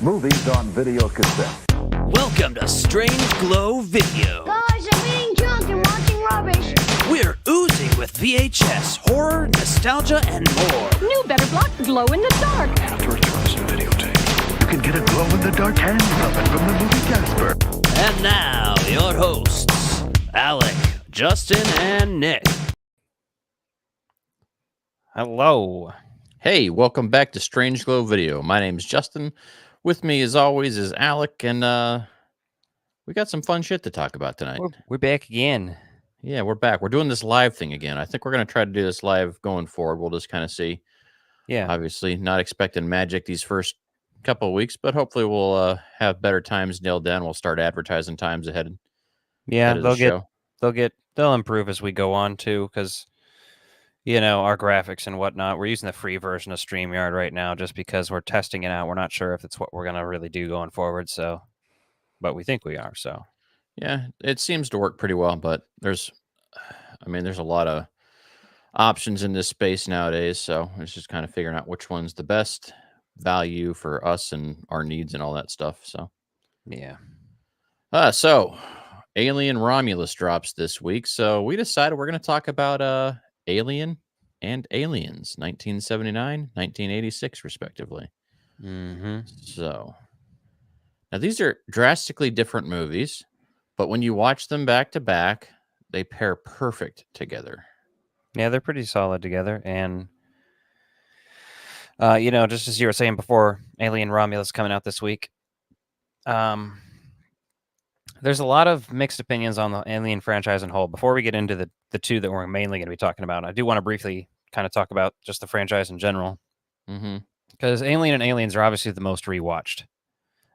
Movies on video cassette. Welcome to Strange Glow Video. Guys, I'm eating junk and watching rubbish. We're oozing with VHS, horror, nostalgia, and more. New Better Block Glow in the Dark. After it drops in videotape. You can get a glow-in-the-dark hand puppet from the movie Casper. And now, your hosts, Alec, Justin, and Nick. Hello. Hey, welcome back to Strange Glow Video. My name's Justin. With me, as always, is Alec, and we got some fun shit to talk about tonight. We're back again. Yeah, we're back. We're doing this live thing again. I think we're going to try to do this live going forward. We'll just kind of see. Yeah. Obviously, not expecting magic these first couple of weeks, but hopefully we'll have better times nailed down. We'll start advertising times ahead. Yeah, of the show. they'll improve as we go on too, because our graphics and whatnot. We're using the free version of StreamYard right now just because we're testing it out. We're not sure if it's what we're gonna really do going forward. So, but we think we are. So, Yeah, it seems to work pretty well, but there's a lot of options in this space nowadays. So it's just kind of figuring out which one's the best value for us and our needs and all that stuff. So, yeah. So Alien Romulus drops this week. So we decided we're going to talk about Alien and Aliens, 1979, 1986, respectively. Mm-hmm. So now these are drastically different movies, but when you watch them back to back, they pair perfect together. Yeah, they're pretty solid together. And just as you were saying before, Alien Romulus coming out this week. There's a lot of mixed opinions on the Alien franchise in whole. Before we get into the two that we're mainly going to be talking about, I do want to briefly kind of talk about just the franchise in general. Mm-hmm. Because Alien and Aliens are obviously the most rewatched.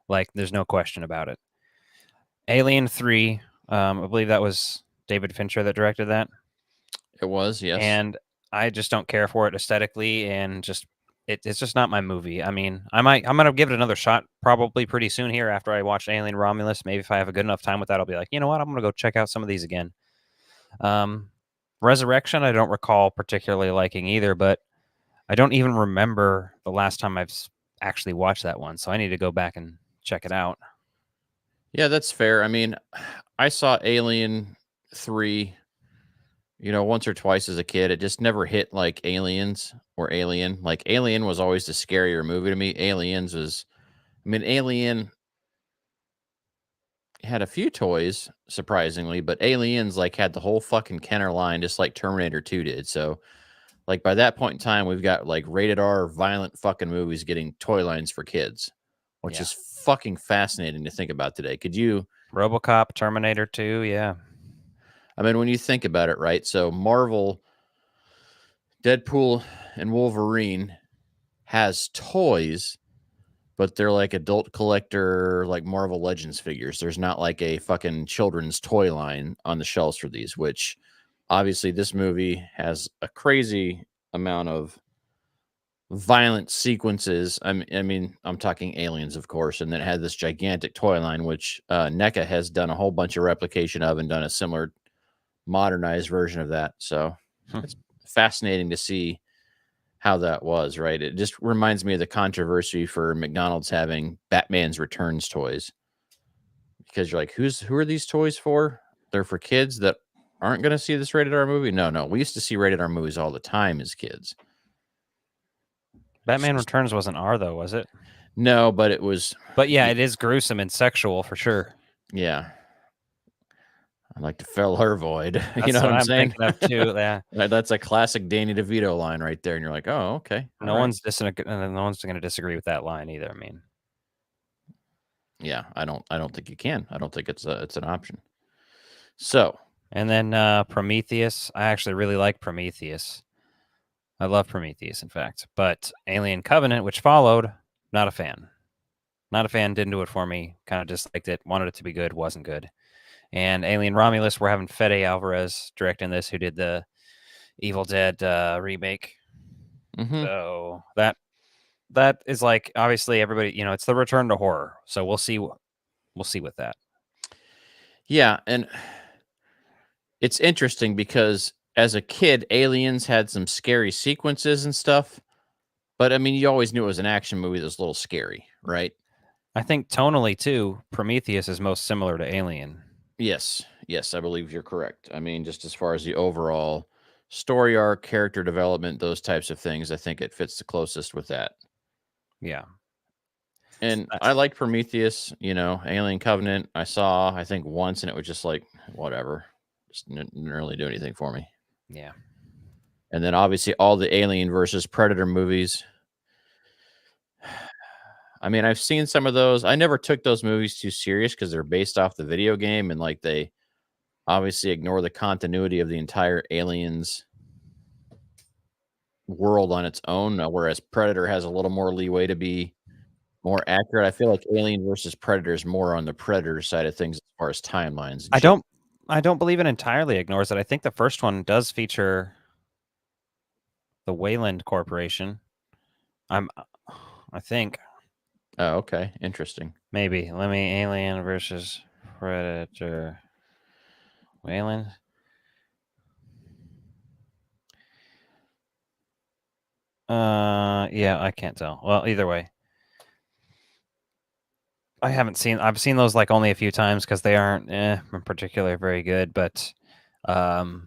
Like, there's no question about it. Alien 3, I believe that was David Fincher that directed that. It was, yes. And I just don't care for it aesthetically, and it's just not my movie. I mean, I'm gonna give it another shot probably pretty soon here after I watch Alien Romulus. Maybe if I have a good enough time with that, I'll be like, you know what, I'm gonna go check out some of these again. Resurrection, I don't recall particularly liking either, but I don't even remember the last time I've actually watched that one, so I need to go back and check it out. Yeah, that's fair. I mean, I saw Alien 3, once or twice as a kid. It just never hit like Aliens or Alien. Like, Alien was always the scarier movie to me. Alien had a few toys, surprisingly, but Aliens like had the whole fucking Kenner line, just like Terminator 2 did. So, like, by that point in time, we've got like rated R violent fucking movies getting toy lines for kids, which is fucking fascinating to think about today. Could you? RoboCop, Terminator 2, yeah. I mean, when you think about it, right? So Marvel, Deadpool, and Wolverine has toys, but they're like adult collector, like Marvel Legends figures. There's not like a fucking children's toy line on the shelves for these, which obviously this movie has a crazy amount of violent sequences. I'm talking Aliens, of course, and then it had this gigantic toy line, which NECA has done a whole bunch of replication of and done a similar modernized version of that. So it's fascinating to see how that was, right? It just reminds me of the controversy for McDonald's having Batman's Returns toys, because you're like, who are these toys for? They're for kids that aren't going to see this rated R movie. No, we used to see rated R movies all the time as kids. Batman Returns wasn't R though, was it? No, but it was. But yeah, it is gruesome and sexual for sure. Yeah. I like to fill her void. That's you know what I'm saying? thinking of too. Yeah. That's a classic Danny DeVito line right there. And you're like, oh, okay. No one's going to disagree with that line either. I mean, yeah, I don't think you can. I don't think it's an option. So, and then Prometheus. I actually really like Prometheus. I love Prometheus, in fact. But Alien Covenant, which followed, not a fan. Not a fan. Didn't do it for me. Kind of disliked it. Wanted it to be good. Wasn't good. And Alien Romulus, we're having Fede Alvarez directing this, who did the Evil Dead remake. mm-hmm. So that is like, obviously everybody, it's the return to horror. So we'll see with that. Yeah, and it's interesting because as a kid, Aliens had some scary sequences and stuff, but I mean, you always knew it was an action movie that was a little scary, right? I think tonally too, Prometheus is most similar to Alien. Yes, I believe you're correct. I mean, just as far as the overall story arc, character development, those types of things, I think it fits the closest with that. Yeah. And I like Prometheus, Alien Covenant. I saw, I think, once, and it was just like, whatever. Just didn't really do anything for me. Yeah. And then obviously all the Alien versus Predator movies. I mean, I've seen some of those. I never took those movies too serious because they're based off the video game, and like they obviously ignore the continuity of the entire Aliens world on its own, whereas Predator has a little more leeway to be more accurate. I feel like Alien versus Predator is more on the Predator side of things as far as timelines. And shit. I don't believe it entirely ignores it. I think the first one does feature the Wayland Corporation. I think. Oh, okay. Interesting. Maybe. Let me Alien versus Predator. Wayland. Yeah, I can't tell. Well, either way. I've seen those like only a few times because they aren't in particular very good, but the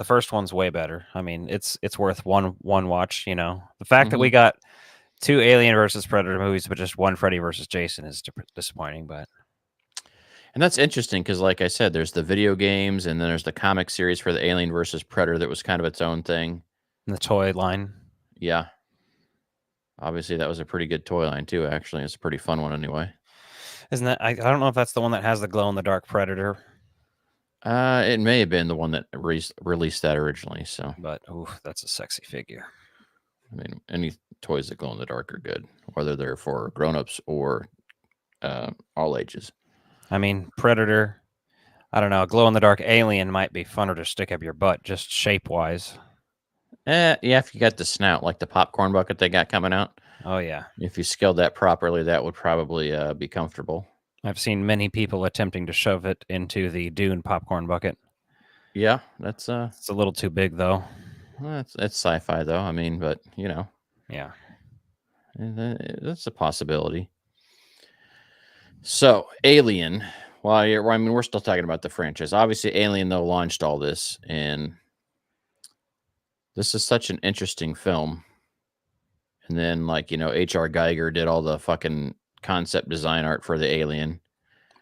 first one's way better. I mean, it's worth one watch, The fact that we got 2 Alien versus Predator movies, but just one Freddy versus Jason is disappointing, but And that's interesting because, like I said, there's the video games, and then there's the comic series for the Alien versus Predator that was kind of its own thing. the toy line. Yeah. Obviously, that was a pretty good toy line, too, actually. It's a pretty fun one anyway. Isn't that? I don't know if that's the one that has the glow in the dark Predator. It may have been the one that released that originally. So, But that's a sexy figure. I mean, any toys that glow in the dark are good, whether they're for grown-ups or all ages. I mean, Predator. I don't know. A glow in the dark alien might be funner to stick up your butt, just shape wise. Yeah, if you got the snout, like the popcorn bucket they got coming out. Oh yeah. If you scaled that properly, that would probably be comfortable. I've seen many people attempting to shove it into the Dune popcorn bucket. Yeah, that's It's a little too big, though. it's sci-fi though. I mean, but Yeah. that's a possibility. So, Alien. We're still talking about the franchise. Obviously, Alien though launched all this, and this is such an interesting film. And then, H.R. Geiger did all the fucking concept design art for the Alien.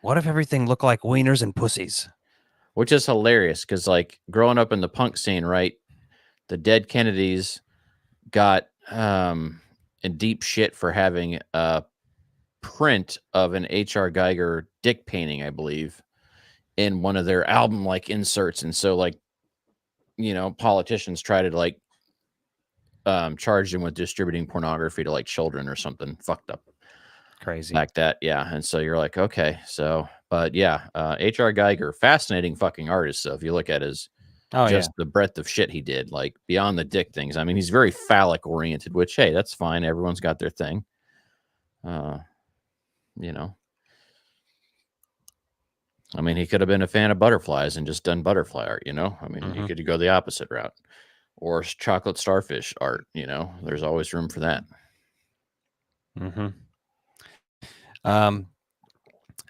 What if everything looked like wieners and pussies? Which is hilarious because, growing up in the punk scene, right? The Dead Kennedys got in deep shit for having a print of an H.R. Geiger dick painting, I believe, in one of their album inserts. And so, politicians try to charge them with distributing pornography to children or something fucked up. Crazy. Like that, yeah. And so you're like, okay, so, but yeah, H.R. Geiger, fascinating fucking artist. So if you look at his the breadth of shit he did, beyond the dick things. I mean, he's very phallic oriented, which, hey, that's fine. Everyone's got their thing. I mean, he could have been a fan of butterflies and just done butterfly art, I mean, you could go the opposite route, or chocolate starfish art, there's always room for that.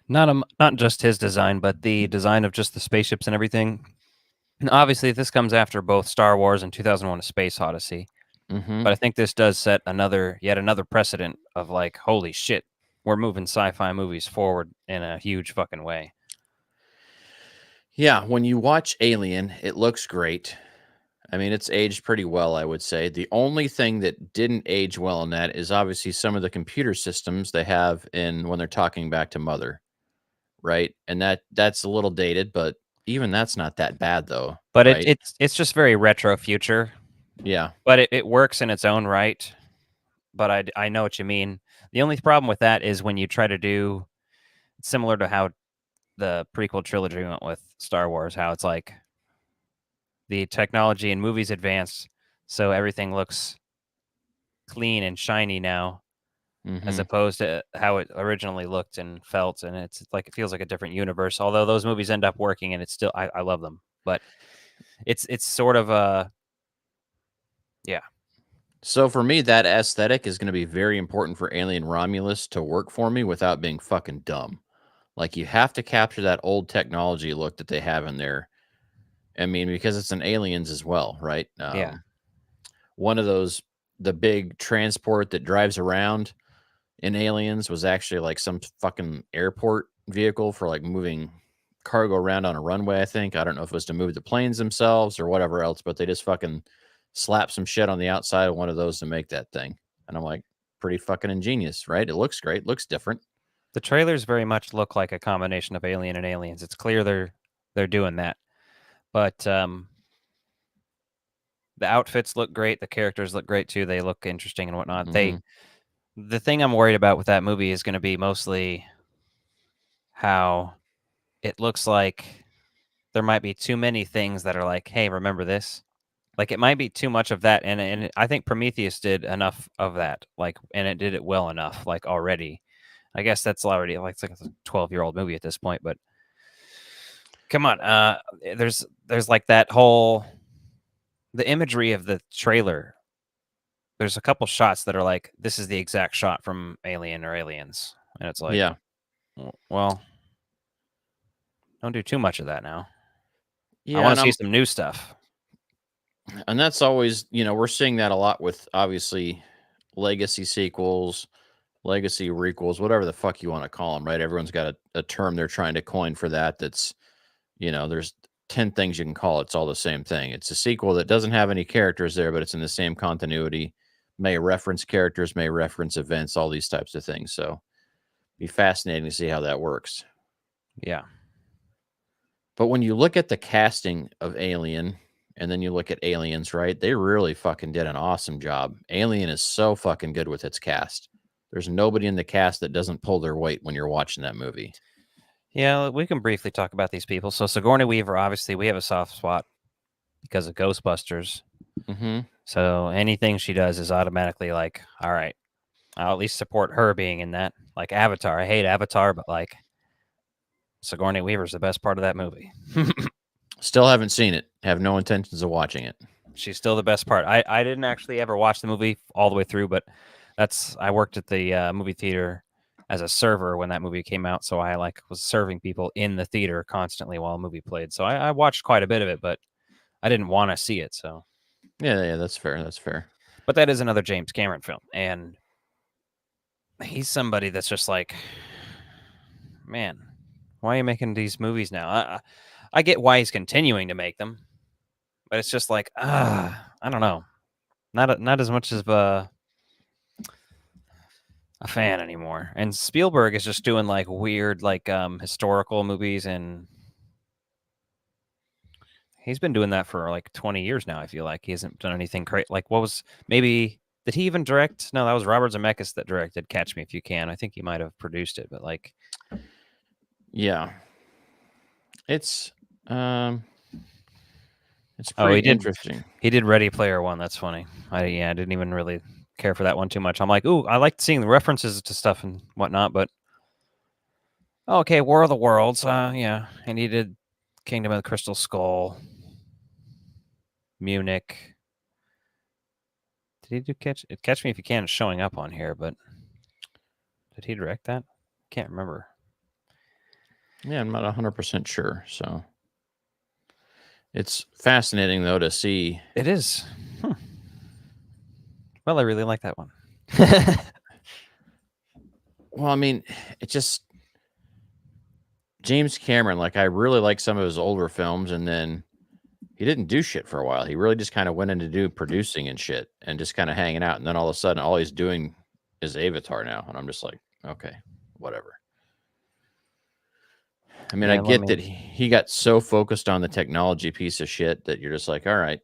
Not just his design, but the design of just the spaceships and everything. And obviously, this comes after both Star Wars and 2001: A Space Odyssey. But I think this does set yet another precedent of holy shit, we're moving sci-fi movies forward in a huge fucking way. Yeah, when you watch Alien, it looks great. I mean, it's aged pretty well, I would say. The only thing that didn't age well in that is obviously some of the computer systems they have when they're talking back to Mother, right? And that's a little dated, but even that's not that bad, though. But right? it's just very retro future. Yeah. But it works in its own right. But I know what you mean. The only problem with that is when you try to do similar to how the prequel trilogy went with Star Wars, how it's the technology in movies advanced, so everything looks clean and shiny now, as opposed to how it originally looked and felt. And it's it feels like a different universe. Although those movies end up working, and it's still I love them, but it's sort of a So for me, that aesthetic is going to be very important for Alien Romulus to work for me without being fucking dumb. Like you have to capture that old technology look that they have in there. I mean, because it's an Aliens as well, right? Yeah. One of those, the big transport that drives around in Aliens was actually like some fucking airport vehicle for like moving cargo around on a runway, I think. I don't know if it was to move the planes themselves or whatever else, but they just fucking slapped some shit on the outside of one of those to make that thing. And I'm like, pretty fucking ingenious, right? It looks great, looks different. The trailers very much look like a combination of Alien and Aliens. It's clear they're doing that. But the outfits look great. The characters look great too. They look interesting and whatnot. Mhm. The thing I'm worried about with that movie is going to be mostly how it looks like there might be too many things that are like, hey, remember this? Like it might be too much of that, and I think Prometheus did enough of that, like, and it did it well enough, like already. I guess that's already like it's like a 12-year-old movie at this point, but come on, there's like that whole the imagery of the trailer. There's a couple shots that are like, this is the exact shot from Alien or Aliens, and it's like, Yeah. well, don't do too much of that now. Yeah. I want And, to see some new stuff. and that's always, we're seeing that a lot with obviously legacy sequels, legacy requels, whatever the fuck you want to call them, right? Everyone's got a term they're trying to coin for that. That's, there's 10 things you can call it. It's all the same thing. It's a sequel that doesn't have any characters there, but it's in the same continuity, may reference characters, may reference events, all these types of things. So be fascinating to see how that works. Yeah. But when you look at the casting of Alien and then you look at Aliens, right? They really fucking did an awesome job. Alien is so fucking good with its cast. There's nobody in the cast that doesn't pull their weight when you're watching that movie. Yeah, we can briefly talk about these people. So Sigourney Weaver, obviously, we have a soft spot because of Ghostbusters. Mm-hmm. So anything she does is automatically like, all right, I'll at least support her being in that. Like Avatar, I hate Avatar, but like Sigourney Weaver's the best part of that movie. Still haven't seen it. Have no intentions of watching it. She's still the best part. I didn't actually ever watch the movie all the way through, but I worked at the movie theater as a server when that movie came out, so I like was serving people in the theater constantly while a movie played. So I watched quite a bit of it, but I didn't want to see it. So Yeah, that's fair. That's fair. but that is another James Cameron film, and he's somebody that's just like, man, why are you making these movies now? I get why he's continuing to make them, but it's just like, I don't know, not as much as a fan anymore. And Spielberg is just doing like weird, like historical movies, and he's been doing that for like 20 years now. I feel like he hasn't done anything great. Like, did he even direct? No, that was Robert Zemeckis that directed Catch Me If You Can. I think he might have produced it, but like, yeah, it's pretty he did. interesting. He did Ready Player One. That's funny. I didn't even really care for that one too much. I'm like, ooh, I liked seeing the references to stuff and whatnot, but okay, War of the Worlds. Yeah, and he did Kingdom of the Crystal Skull, Munich. Did he do Catch Me If You Can? Is showing up on here, but did he direct that? Can't remember. Yeah, I'm not 100% sure. So it's fascinating though to see. It is. Well, I really like that one. Well, I mean, it just James Cameron. Like, I really like some of his older films, and then he didn't do shit for a while. He really just kind of went into producing and shit, and just kind of hanging out. And then all of a sudden, all he's doing is Avatar now, and I'm just like, okay, whatever. I mean, Yeah, I get that he got so focused on the technology piece of shit that you're just like, all right.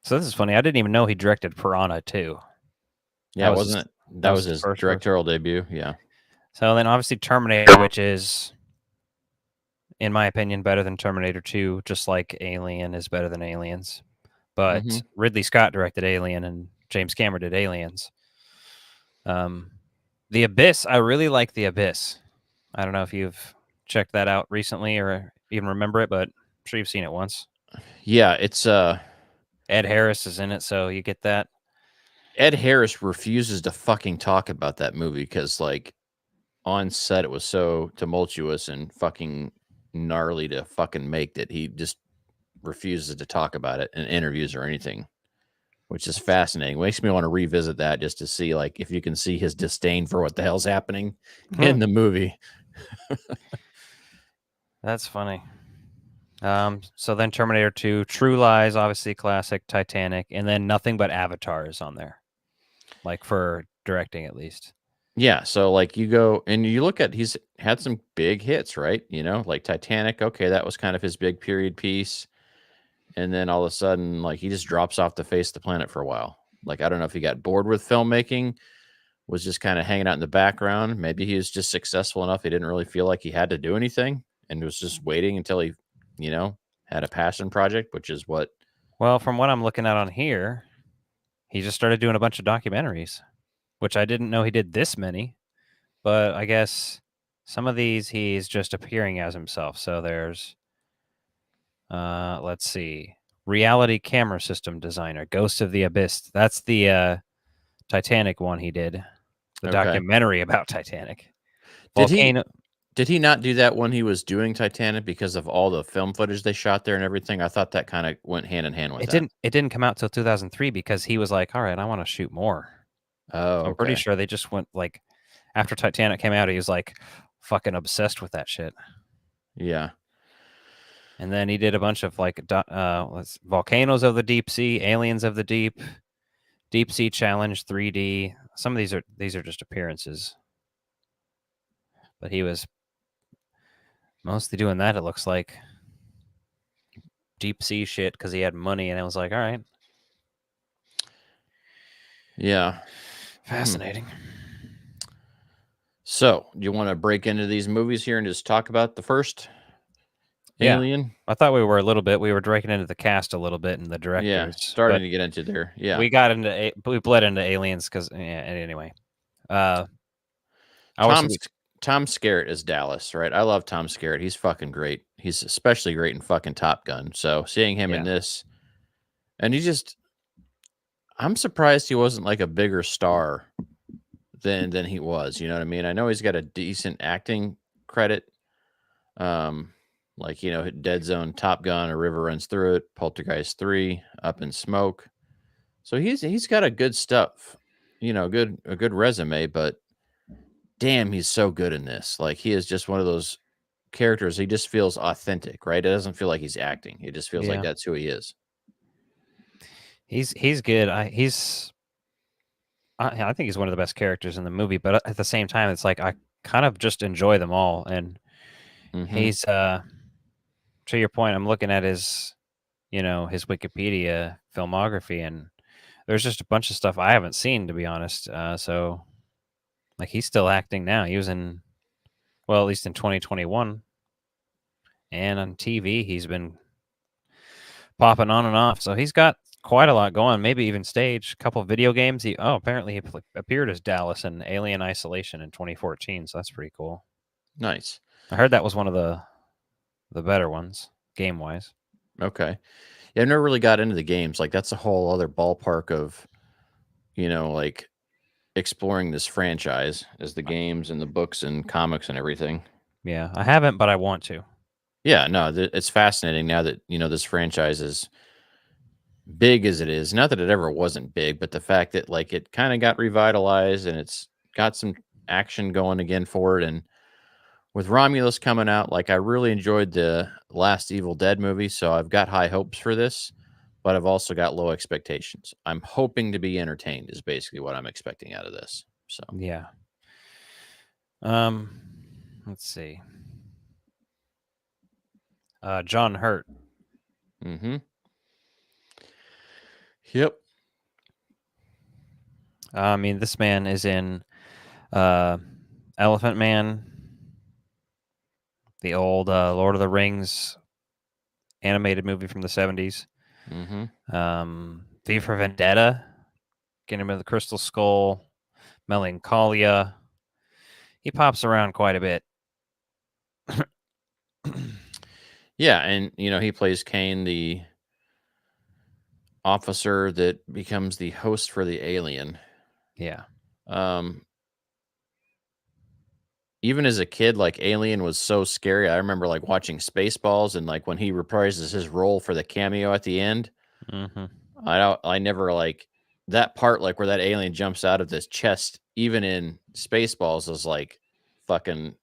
So this is funny. I didn't even know he directed Piranha 2. Yeah, wasn't it? That was his first directorial debut. Yeah. So then obviously Terminator, which is, in my opinion, better than Terminator 2, just like Alien is better than Aliens. But Ridley Scott directed Alien and James Cameron did Aliens. The Abyss, I really like The Abyss. I don't know if you've checked that out recently or even remember it, but I'm sure you've seen it once. Yeah, it's Ed Harris is in it, so you get that. Ed Harris refuses to fucking talk about that movie because, like, on set it was so tumultuous and fucking gnarly to fucking make that he just refuses to talk about it in interviews or anything, which is fascinating. Makes me want to revisit that just to see, like, if you can see his disdain for what the hell's happening in the movie. That's funny. So then Terminator 2, True Lies, obviously classic, Titanic, and then Nothing But Avatar is on there, like for directing at least. Yeah, so like you go and you look at he's had some big hits, right? You know, like Titanic. Okay, that was kind of his big period piece, and then all of a sudden, like he just drops off the face of the planet for a while. Like I don't know if he got bored with filmmaking, was just kind of hanging out in the background. Maybe he was just successful enough he didn't really feel like he had to do anything, and was just waiting until he, you know, had a passion project, which is what. Well, from what I'm looking at on here, he just started doing a bunch of documentaries, which I didn't know he did this many, but I guess some of these he's just appearing as himself. So there's, let's see, reality camera system designer, Ghost of the Abyss. That's the Titanic one he did, the Okay. documentary about Titanic. Did Volcano. Did he not do that when he was doing Titanic because of all the film footage they shot there and everything? I thought that kind of went hand in hand with that. It didn't come out till 2003 because he was like, all right, I want to shoot more. Oh, I'm pretty okay. sure they just went like after Titanic came out, he was like fucking obsessed with that shit. Yeah. And then he did a bunch of like Volcanoes of the Deep Sea, Aliens of the Deep, Deep Sea Challenge 3D. Some of these are just appearances. But he was mostly doing that, it looks like. Deep sea shit because he had money, and I was like, all right. Yeah. Fascinating. So, do you want to break into these movies here and just talk about the first Yeah. Alien? I thought we were a little bit. We were breaking into the cast a little bit and the directors. Yeah, starting to get into there. Yeah. We bled into Aliens because, anyway. Tom Skerritt is Dallas, right? I love Tom Skerritt. He's fucking great. He's especially great in fucking Top Gun. So seeing him in this, and I'm surprised he wasn't like a bigger star than he was. You know what I mean? I know he's got a decent acting credit. Like, you know, Dead Zone, Top Gun, A River Runs Through It, Poltergeist 3, Up in Smoke. So he's got a good stuff, you know, a good resume, but damn, he's so good in this. Like he is just one of those characters. He just feels authentic, right? It doesn't feel like he's acting. It just feels like that's who he is. He's good. I think he's one of the best characters in the movie, but at the same time, it's like I kind of just enjoy them all. And he's to your point, I'm looking at his, you know, his Wikipedia filmography, and there's just a bunch of stuff I haven't seen, to be honest. So like he's still acting now. He was in, well, at least in 2021, and on TV he's been popping on and off. So he's got quite a lot going. Maybe even stage a couple of video games. Apparently he appeared as Dallas in Alien Isolation in 2014. So that's pretty cool. Nice. I heard that was one of the better ones game wise. Okay. Yeah, I've never really got into the games. Like that's a whole other ballpark of, you know, like exploring this franchise as the games and the books and comics and everything. Yeah, I haven't, but I want to. Yeah, no, it's fascinating now that, you know, this franchise is big as it is. Not that it ever wasn't big, but the fact that like it kind of got revitalized and it's got some action going again for it. And with Romulus coming out, like I really enjoyed the last Evil Dead movie, so I've got high hopes for this, but I've also got low expectations. I'm hoping to be entertained is basically what I'm expecting out of this. So yeah. Let's see. John Hurt. Mm-hmm. Yep. I mean, this man is in Elephant Man, the old Lord of the Rings animated movie from the 70s. Mm-hmm. V for Vendetta, Kingdom of the Crystal Skull, Melancholia. He pops around quite a bit. Yeah, and you know, he plays Kane, the officer that becomes the host for the alien. Yeah. Even as a kid, like Alien was so scary. I remember like watching Spaceballs and like when he reprises his role for the cameo at the end. Mm-hmm. I never like that part, like where that alien jumps out of this chest, even in Spaceballs, was like fucking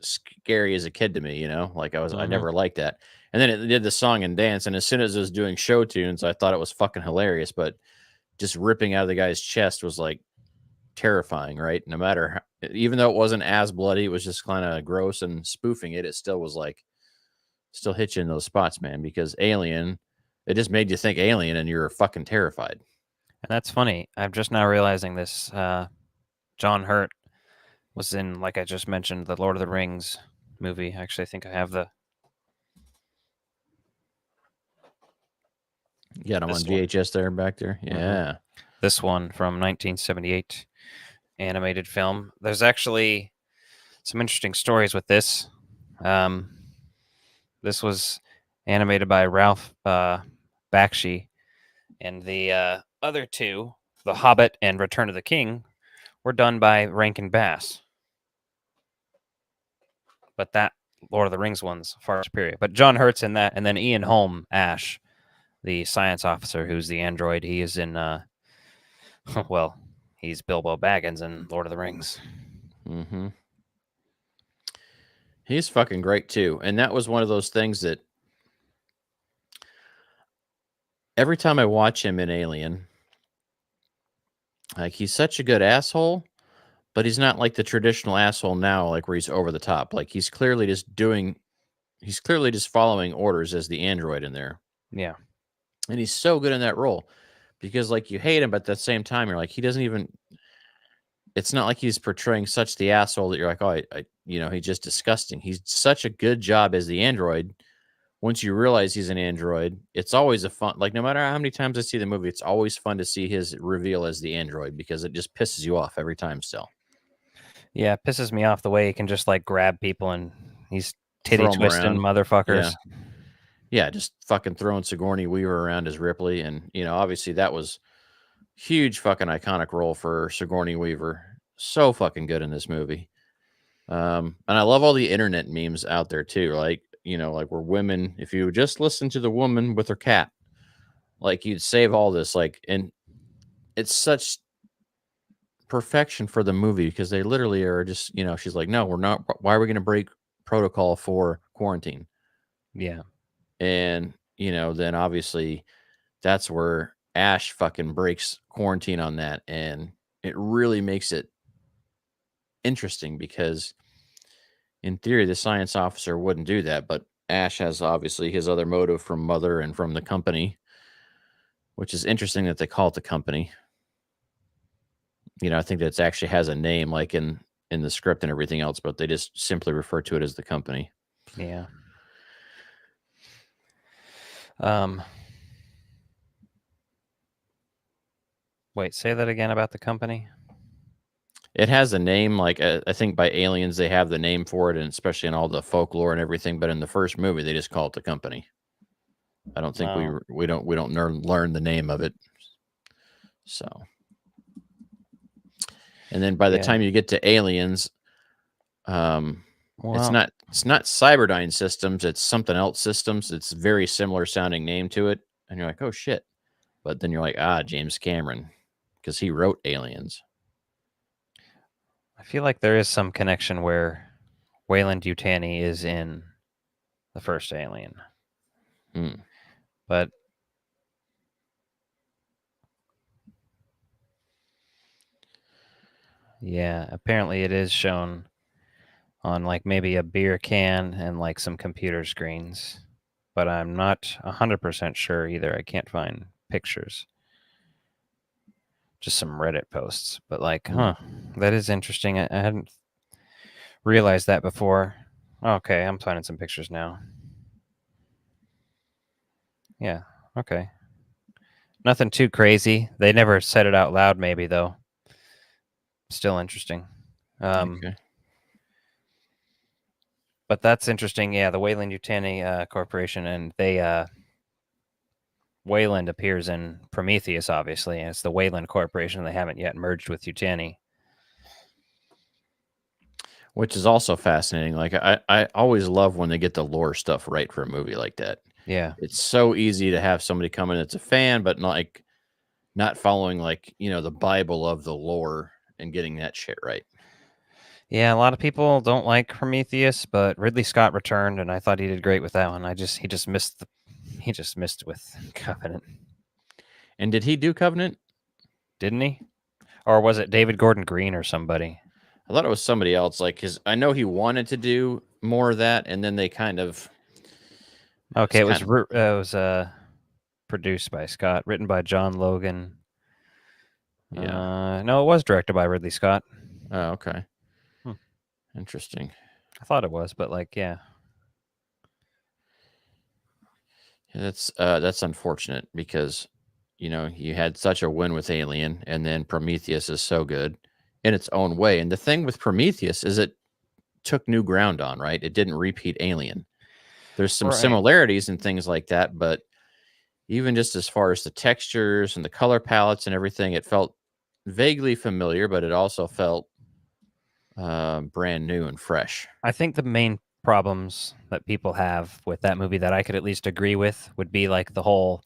scary as a kid to me, like I never liked that. And then it did the song and dance, and as soon as it was doing show tunes, I thought it was fucking hilarious, but just ripping out of the guy's chest was like terrifying, right? No matter even though it wasn't as bloody, it was just kind of gross, and spoofing it still was like still hit you in those spots, man, because Alien, it just made you think Alien and you're fucking terrified. And that's funny. I'm just now realizing this. John Hurt was in, like I just mentioned, the Lord of the Rings movie. Actually, I think I have the. You got them on This one. VHS there back there? Yeah. This one from 1978, animated film. There's actually some interesting stories with this. This was animated by Ralph Bakshi, and the other two, The Hobbit and Return of the King, were done by Rankin Bass. But that Lord of the Rings one's far superior. But John Hurt's in that, and then Ian Holm, Ash, the science officer who's the android, he is in, well, he's Bilbo Baggins in Lord of the Rings. Mm-hmm. He's fucking great too. And that was one of those things that every time I watch him in Alien, like he's such a good asshole, but he's not like the traditional asshole now, like where he's over the top. Like he's clearly just following orders as the android in there. Yeah. And he's so good in that role because like you hate him, but at the same time, you're like, he doesn't even, it's not like he's portraying such the asshole that you're like, oh, he's just disgusting. He's such a good job as the android. Once you realize he's an android, it's always a fun, like no matter how many times I see the movie, it's always fun to see his reveal as the android because it just pisses you off every time still. Yeah, it pisses me off the way he can just like grab people and he's titty Throw 'em twisting around. motherfuckers. Yeah, just fucking throwing Sigourney Weaver around as Ripley. And, obviously that was huge fucking iconic role for Sigourney Weaver. So fucking good in this movie. And I love all the internet memes out there too. Like, like where women, if you just listen to the woman with her cat, like you'd save all this, like, and it's such perfection for the movie because they literally are just, she's like, no, we're not. Why are we going to break protocol for quarantine? Yeah. And, then obviously that's where Ash fucking breaks quarantine on that. And it really makes it interesting because in theory, the science officer wouldn't do that, but Ash has obviously his other motive from Mother and from the company, which is interesting that they call it the company. I think that actually has a name like in the script and everything else, but they just simply refer to it as the company. Yeah. Wait, say that again about the company. It has a name, like I think by Aliens they have the name for it, and especially in all the folklore and everything. But in the first movie, they just call it the company. I don't think we don't learn the name of it. So, and then by the time you get to Aliens, it's not Cyberdyne Systems, it's something else systems. It's very similar sounding name to it, and you're like, oh shit. But then you're like, James Cameron, because he wrote Aliens. I feel like there is some connection where Weyland-Yutani is in the first Alien. But yeah, apparently it is shown on like maybe a beer can and like some computer screens. But I'm not 100% sure either. I can't find pictures. Just some Reddit posts. But like, that is interesting. I hadn't realized that before. Okay, I'm finding some pictures now. Yeah, okay. Nothing too crazy. They never said it out loud, maybe, though. Still interesting. Okay. But that's interesting. Yeah, the Weyland-Yutani Corporation, and they Wayland appears in Prometheus, obviously, and it's the Wayland Corporation. They haven't yet merged with Utani. Which is also fascinating. Like I always love when they get the lore stuff right for a movie like that. Yeah. It's so easy to have somebody come in that's a fan, but not following the Bible of the lore and getting that shit right. Yeah, a lot of people don't like Prometheus, but Ridley Scott returned, and I thought he did great with that one. He just missed with Covenant, And did he do Covenant? didn't he? Or was it David Gordon Green or somebody? I thought it was somebody else. I know he wanted to do more of that, and then they kind of. Okay, it was produced by Scott, written by John Logan. Yeah. No, it was directed by Ridley Scott. Oh, okay. Hmm. Interesting. I thought it was, but yeah. That's unfortunate because, you had such a win with Alien, and then Prometheus is so good in its own way. And the thing with Prometheus is it took new ground on, right? It didn't repeat Alien. There's some Right. similarities and things like that, but even just as far as the textures and the color palettes and everything, it felt vaguely familiar, but it also felt brand new and fresh. I think the main problems that people have with that movie that I could at least agree with would be like the whole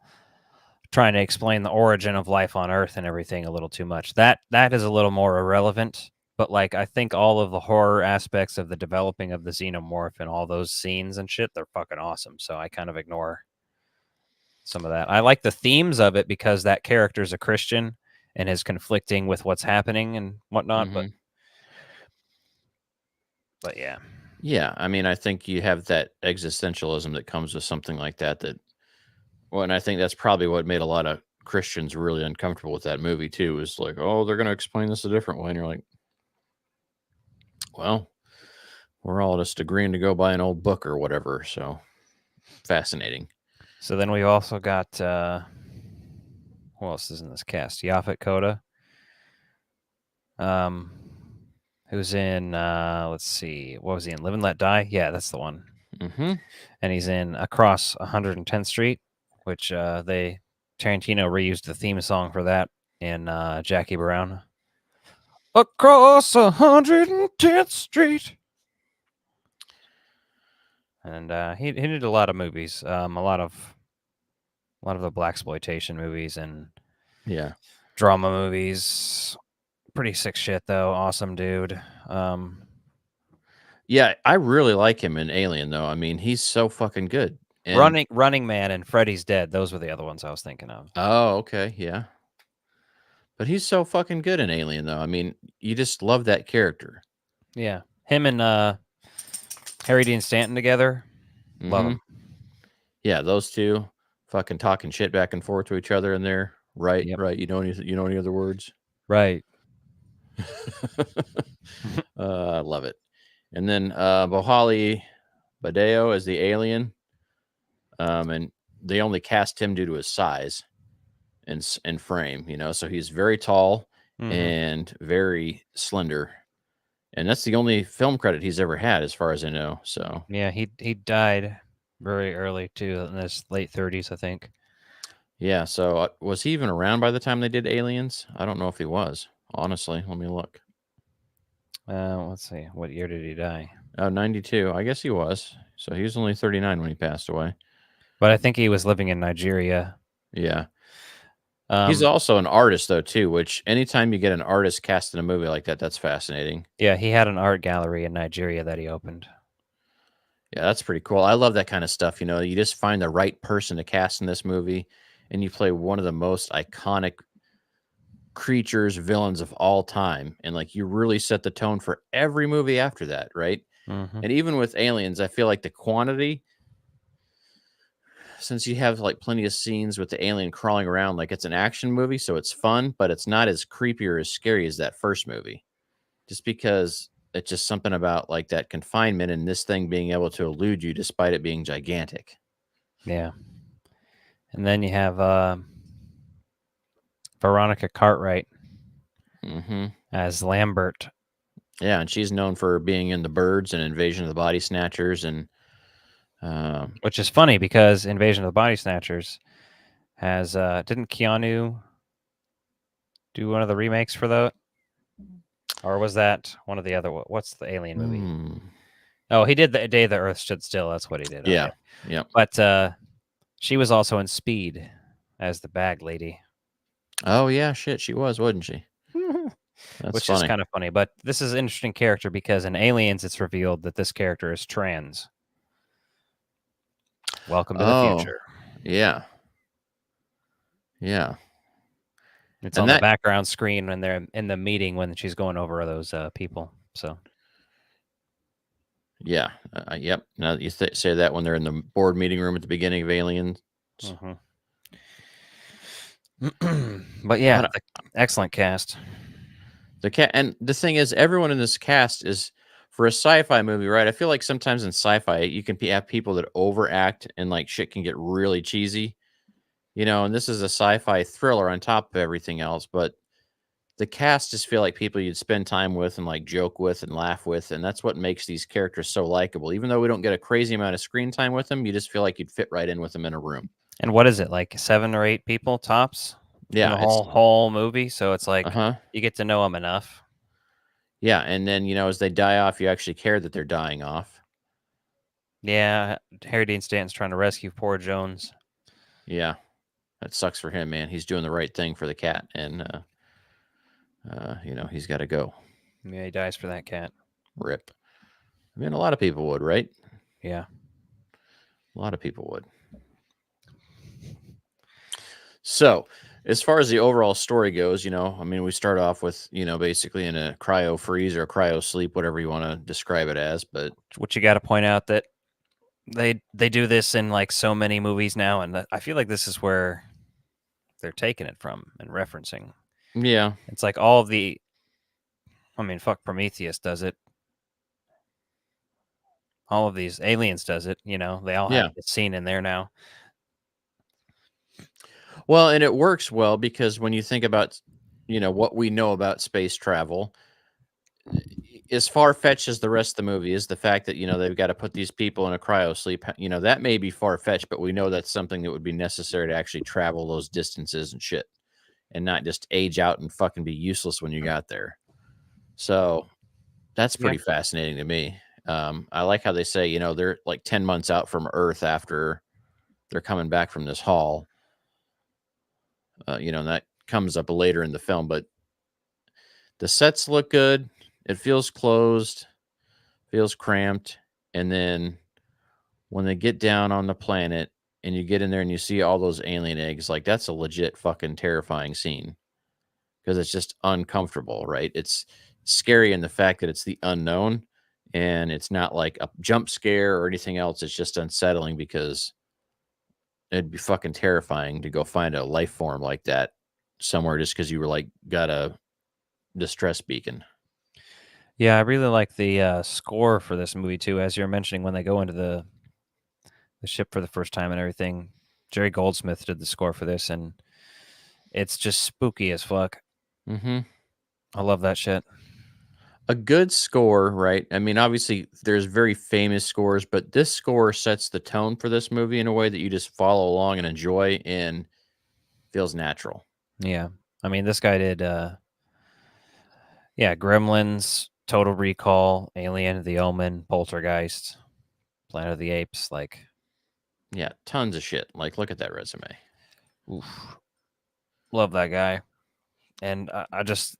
trying to explain the origin of life on Earth and everything a little too much. That is a little more irrelevant. But I think all of the horror aspects of the developing of the xenomorph and all those scenes and shit, they're fucking awesome. So I kind of ignore some of that. I like the themes of it because that character is a Christian and is conflicting with what's happening and whatnot. Mhm. But yeah. Yeah, I mean, I think you have that existentialism that comes with something like that. And I think that's probably what made a lot of Christians really uncomfortable with that movie too. Is like, oh, they're going to explain this a different way, and you're like, well, we're all just agreeing to go buy an old book or whatever. So fascinating. So then we've also got who else is in this cast? Yaphet Kotto. Who's in let's see, what was he in? Live and Let Die? Yeah, that's the one. Mm-hmm. And he's in Across 110th Street, which Tarantino reused the theme song for that in Jackie Brown. Across 110th Street. And he did a lot of movies, a lot of the blaxploitation movies and Yeah. drama movies. Pretty sick shit though. Awesome dude. Yeah, I really like him in Alien though. I mean, he's so fucking good. And, Running Man and Freddy's Dead. Those were the other ones I was thinking of. Oh, okay, yeah. But he's so fucking good in Alien though. I mean, you just love that character. Yeah, him and Harry Dean Stanton together. Love Mhm. him. Yeah, those two fucking talking shit back and forth to each other in there. Right, Yep. right. You know any other words? Right. I love it. And then Bohali Badeo as the alien. And they only cast him due to his size and frame, so he's very tall Mhm. and very slender. And that's the only film credit he's ever had, as far as I know. So Yeah, he died very early too, in his late 30s, I think. yeah. So was he even around by the time they did Aliens? I don't know if he was. Honestly, let me look. Let's see. What year did he die? 92. I guess he was. So he was only 39 when he passed away. But I think he was living in Nigeria. Yeah. He's also an artist, though, too, which anytime you get an artist cast in a movie like that, that's fascinating. Yeah, he had an art gallery in Nigeria that he opened. Yeah, that's pretty cool. I love that kind of stuff. You just find the right person to cast in this movie, and you play one of the most iconic creatures, villains of all time. And you really set the tone for every movie after that, right? Mhm. And even with Aliens, I feel like the quantity, since you have plenty of scenes with the alien crawling around, it's an action movie, so it's fun, but it's not as creepy or as scary as that first movie. Just because it's just something about that confinement and this thing being able to elude you despite it being gigantic. Yeah. And then you have Veronica Cartwright as Lambert. Yeah, and she's known for being in The Birds and Invasion of the Body Snatchers, and which is funny because Invasion of the Body Snatchers has didn't Keanu do one of the remakes for that? Or was that one of the other? What's the Alien movie? Oh, he did the Day the Earth Stood Still. That's what he did. Yeah. Okay. Yep. But she was also in Speed as the bag lady, Oh yeah, shit, she was, wasn't she? That's which funny. is kind of funny. But this is an interesting character because in Aliens, it's revealed that this character is trans. Welcome to the future. Yeah. Yeah. It's And on the that- background screen when they're in the meeting when she's going over those people. So Yeah. Yep. Now that you say that when they're in the board meeting room at the beginning of Aliens. But yeah, But- excellent cast. And the thing is, everyone in this cast is for a sci-fi movie, right? I feel like sometimes in sci-fi you can have people that overact and like shit can get really cheesy, and this is a sci-fi thriller on top of everything else, but the cast just feel like people you'd spend time with and like joke with and laugh with, and that's what makes these characters so likable. Even though we don't get a crazy amount of screen time with them, you just feel like you'd fit right in with them in a room. And what is it, like 7 or 8 people tops? Yeah, in the whole movie, so it's like you get to know them enough. Yeah, and then as they die off, you actually care that they're dying off. Yeah, Harry Dean Stanton's trying to rescue poor Jones. Yeah, that sucks for him, man. He's doing the right thing for the cat, and he's got to go. Yeah, he dies for that cat. Rip. I mean, a lot of people would, right? Yeah, a lot of people would. So, as far as the overall story goes, we start off with, basically in a cryo freeze or a cryo sleep, whatever you want to describe it as. But what you got to point out that they do this in like so many movies now, and I feel like this is where they're taking it from and referencing. Yeah, it's like all of the. I mean, fuck, Prometheus does it. All of these Aliens does it. They all have the scene in there now. Well, and it works well because when you think about, what we know about space travel, as far-fetched as the rest of the movie is, the fact that, they've got to put these people in a cryo sleep, that may be far-fetched, but we know that's something that would be necessary to actually travel those distances and shit and not just age out and fucking be useless when you got there. So that's pretty fascinating to me. I like how they say, they're like 10 months out from Earth after they're coming back from this haul. And that comes up later in the film, but the sets look good. It feels closed, feels cramped. And then when they get down on the planet and you get in there and you see all those alien eggs, like that's a legit fucking terrifying scene because it's just uncomfortable, right? It's scary in the fact that it's the unknown and it's not like a jump scare or anything else. It's just unsettling because it'd be fucking terrifying to go find a life form like that somewhere just because you were like got a distress beacon. Yeah, I really like the score for this movie too. As you're mentioning, when they go into the ship for the first time and everything, Jerry Goldsmith did the score for this, and it's just spooky as fuck. Mm-hmm. I love that shit. A good score, right? I mean, obviously, there's very famous scores, but this score sets the tone for this movie in a way that you just follow along and enjoy and feels natural. Yeah. I mean, this guy did, Gremlins, Total Recall, Alien, The Omen, Poltergeist, Planet of the Apes. Like, yeah, tons of shit. Like, look at that resume. Oof. Love that guy. And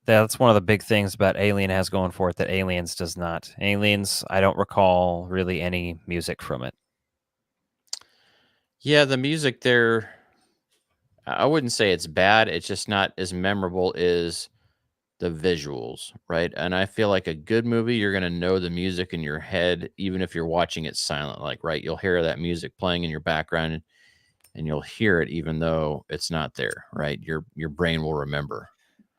that's one of the big things about Alien has going for it that Aliens does not. Aliens, I don't recall really any music from it. Yeah, the music there, I wouldn't say it's bad. It's just not as memorable as the visuals, right? And I feel like a good movie, you're going to know the music in your head, even if you're watching it silent, like, right? You'll hear that music playing in your background and you'll hear it even though it's not there, right? Your brain will remember.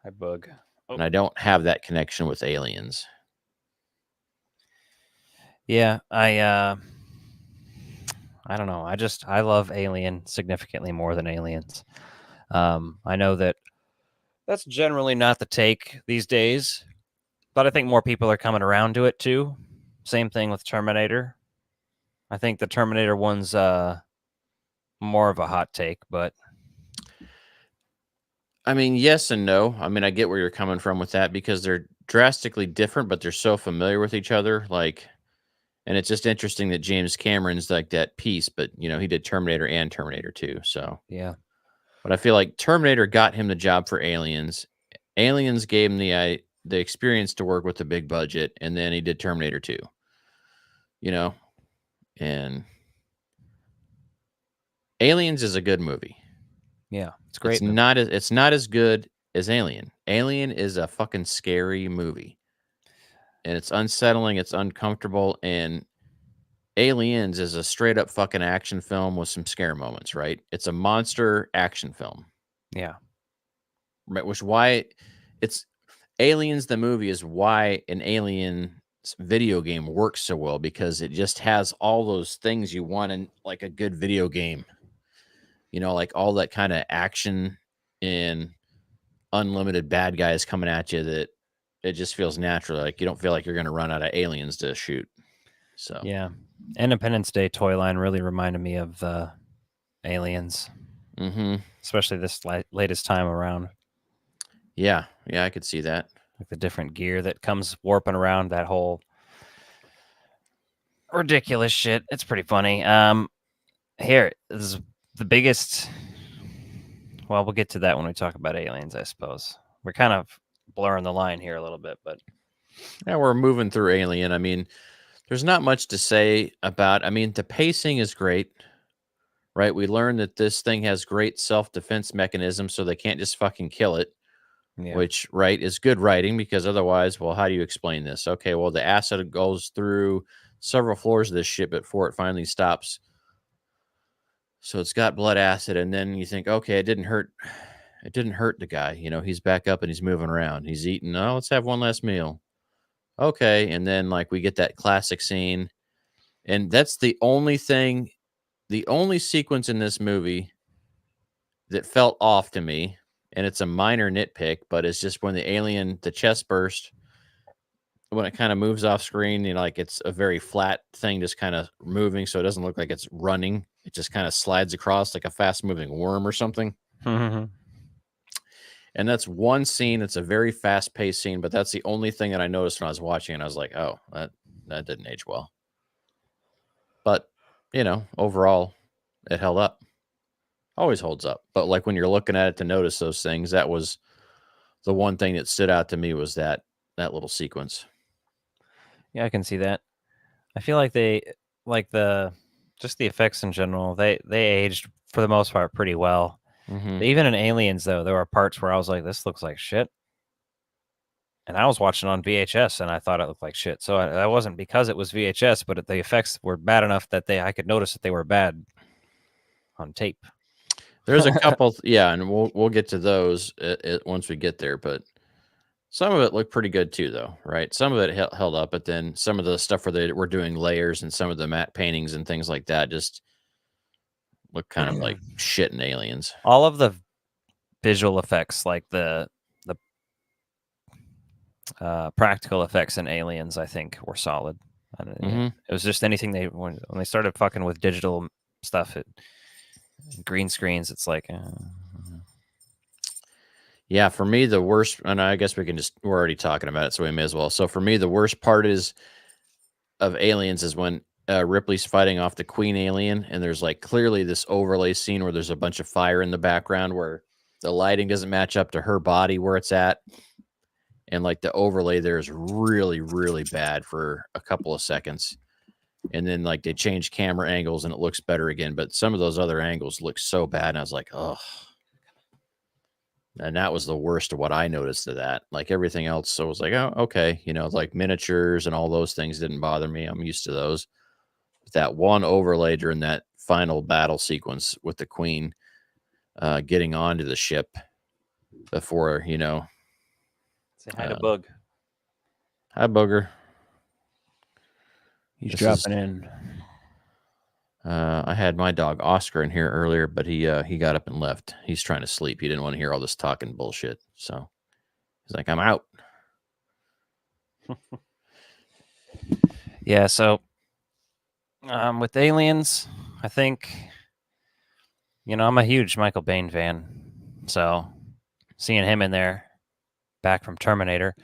Hi, Bug. Oh. And I don't have that connection with Aliens. Yeah, I don't know. I love Alien significantly more than Aliens. I know that's generally not the take these days, but I think more people are coming around to it too. Same thing with Terminator. I think the Terminator one's more of a hot take, but I mean, yes and no. I mean, I get where you're coming from with that because they're drastically different, but they're so familiar with each other. Like, and it's just interesting that James Cameron's like that piece, but he did Terminator and Terminator 2. So, Yeah. but I feel like Terminator got him the job for Aliens. Aliens gave him the experience to work with the big budget, and then he did Terminator 2. And Aliens is a good movie. Yeah. It's great. It's not as good as Alien. Alien is a fucking scary movie. And it's unsettling, it's uncomfortable, and Aliens is a straight up fucking action film with some scare moments, right? It's a monster action film. Yeah. Right, which why it's Aliens the movie is why an Alien video game works so well, because it just has all those things you want in like a good video game. Like all that kind of action and unlimited bad guys coming at you, that it just feels natural. Like you don't feel like you're going to run out of aliens to shoot. So Yeah. Independence Day toy line really reminded me of Aliens, especially this latest time around. Yeah, I could see that. Like the different gear that comes warping around, that whole ridiculous shit. It's pretty funny. Here is the biggest. Well, we'll get to that when we talk about Aliens, I suppose. We're kind of blurring the line here a little bit, but yeah, we're moving through Alien. I mean, there's not much to say about. I mean, the pacing is great, right? We learned that this thing has great self-defense mechanisms, so they can't just fucking kill it. yeah. Which, right, is good writing, because otherwise, well, how do you explain this? Okay, well, the acid goes through several floors of this ship before it finally stops. So it's got blood acid, and then you think, okay, it didn't hurt. It didn't hurt the guy. He's back up and he's moving around. He's eating. Oh, let's have one last meal. Okay, and then like we get that classic scene, and that's the only sequence in this movie that felt off to me. And it's a minor nitpick, but it's just when the chest burst, when it kind of moves off screen, like it's a very flat thing just kind of moving, so it doesn't look like it's running. It just kind of slides across like a fast moving worm or something. And that's one scene. It's a very fast paced scene, but that's the only thing that I noticed when I was watching, and I was like, oh, that didn't age well. But, overall, it held up. Always holds up. But like when you're looking at it to notice those things, that was the one thing that stood out to me, was that little sequence. Yeah, I can see that. I feel like they like the effects in general. They aged for the most part pretty well. Even in Aliens, though, there were parts where I was like, "This looks like shit," and I was watching on VHS, and I thought it looked like shit. So that wasn't because it was VHS, but the effects were bad enough that I could notice that they were bad on tape. There's a couple, yeah, and we'll get to those once we get there. But some of it looked pretty good too, though, right? Some of it held up, but then some of the stuff where they were doing layers and some of the matte paintings and things like that just look kind of like shit in Aliens. All of the visual effects, like the practical effects in Aliens, I think were solid. It was just anything when they started fucking with digital stuff, green screens, it's like yeah, for me the worst, and I guess we're already talking about it, so we may as well. So for me, the worst part of Aliens is when Ripley's fighting off the queen alien, and there's like clearly this overlay scene where there's a bunch of fire in the background where the lighting doesn't match up to her body where it's at, and like the overlay there is really, really bad for a couple of seconds, and then like they change camera angles and it looks better again, but some of those other angles look so bad, and I was like, oh. And that was the worst of what I noticed of that. Like everything else, so I was like, oh, okay, like miniatures and all those things didn't bother me. I'm used to those. But that one overlay during that final battle sequence with the queen getting onto the ship before, say hi to Bug. Hi, Booger. He's dropping in. I had my dog Oscar in here earlier, but he got up and left. He's trying to sleep. He didn't want to hear all this talking bullshit. So he's like, I'm out. Yeah, so with Aliens, I think, I'm a huge Michael Biehn fan. So seeing him in there, back from Terminator.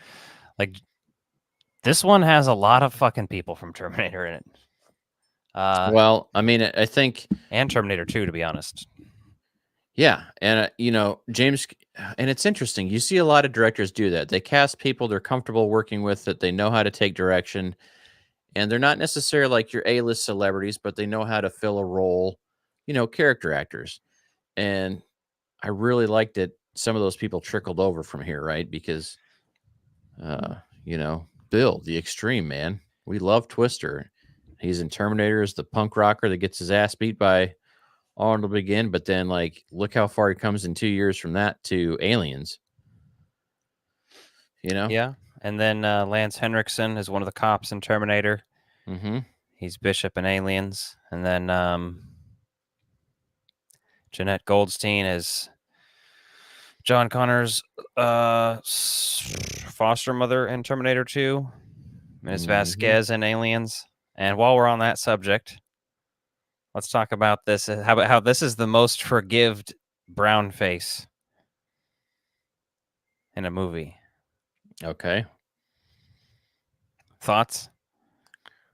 Like, this one has a lot of fucking people from Terminator in it. Well, I mean, I think, and Terminator 2, to be honest. yeah, and James, and it's interesting. You see a lot of directors do that. They cast people they're comfortable working with, that they know how to take direction, and they're not necessarily like your A-list celebrities, but they know how to fill a role. Character actors, and I really liked that some of those people trickled over from here, right? Because, Bill, the Extreme, man, we love Twister. He's in Terminator as the punk rocker that gets his ass beat by Arnold again, but then look how far he comes in 2 years from that to Aliens. Yeah, and then Lance Henriksen is one of the cops in Terminator. Mm-hmm. He's Bishop in Aliens, and then Jeanette Goldstein is John Connor's foster mother in Terminator 2. Ms. Vasquez in Aliens. And while we're on that subject, let's talk about this. How this is the most forgived brown face in a movie. Okay. Thoughts?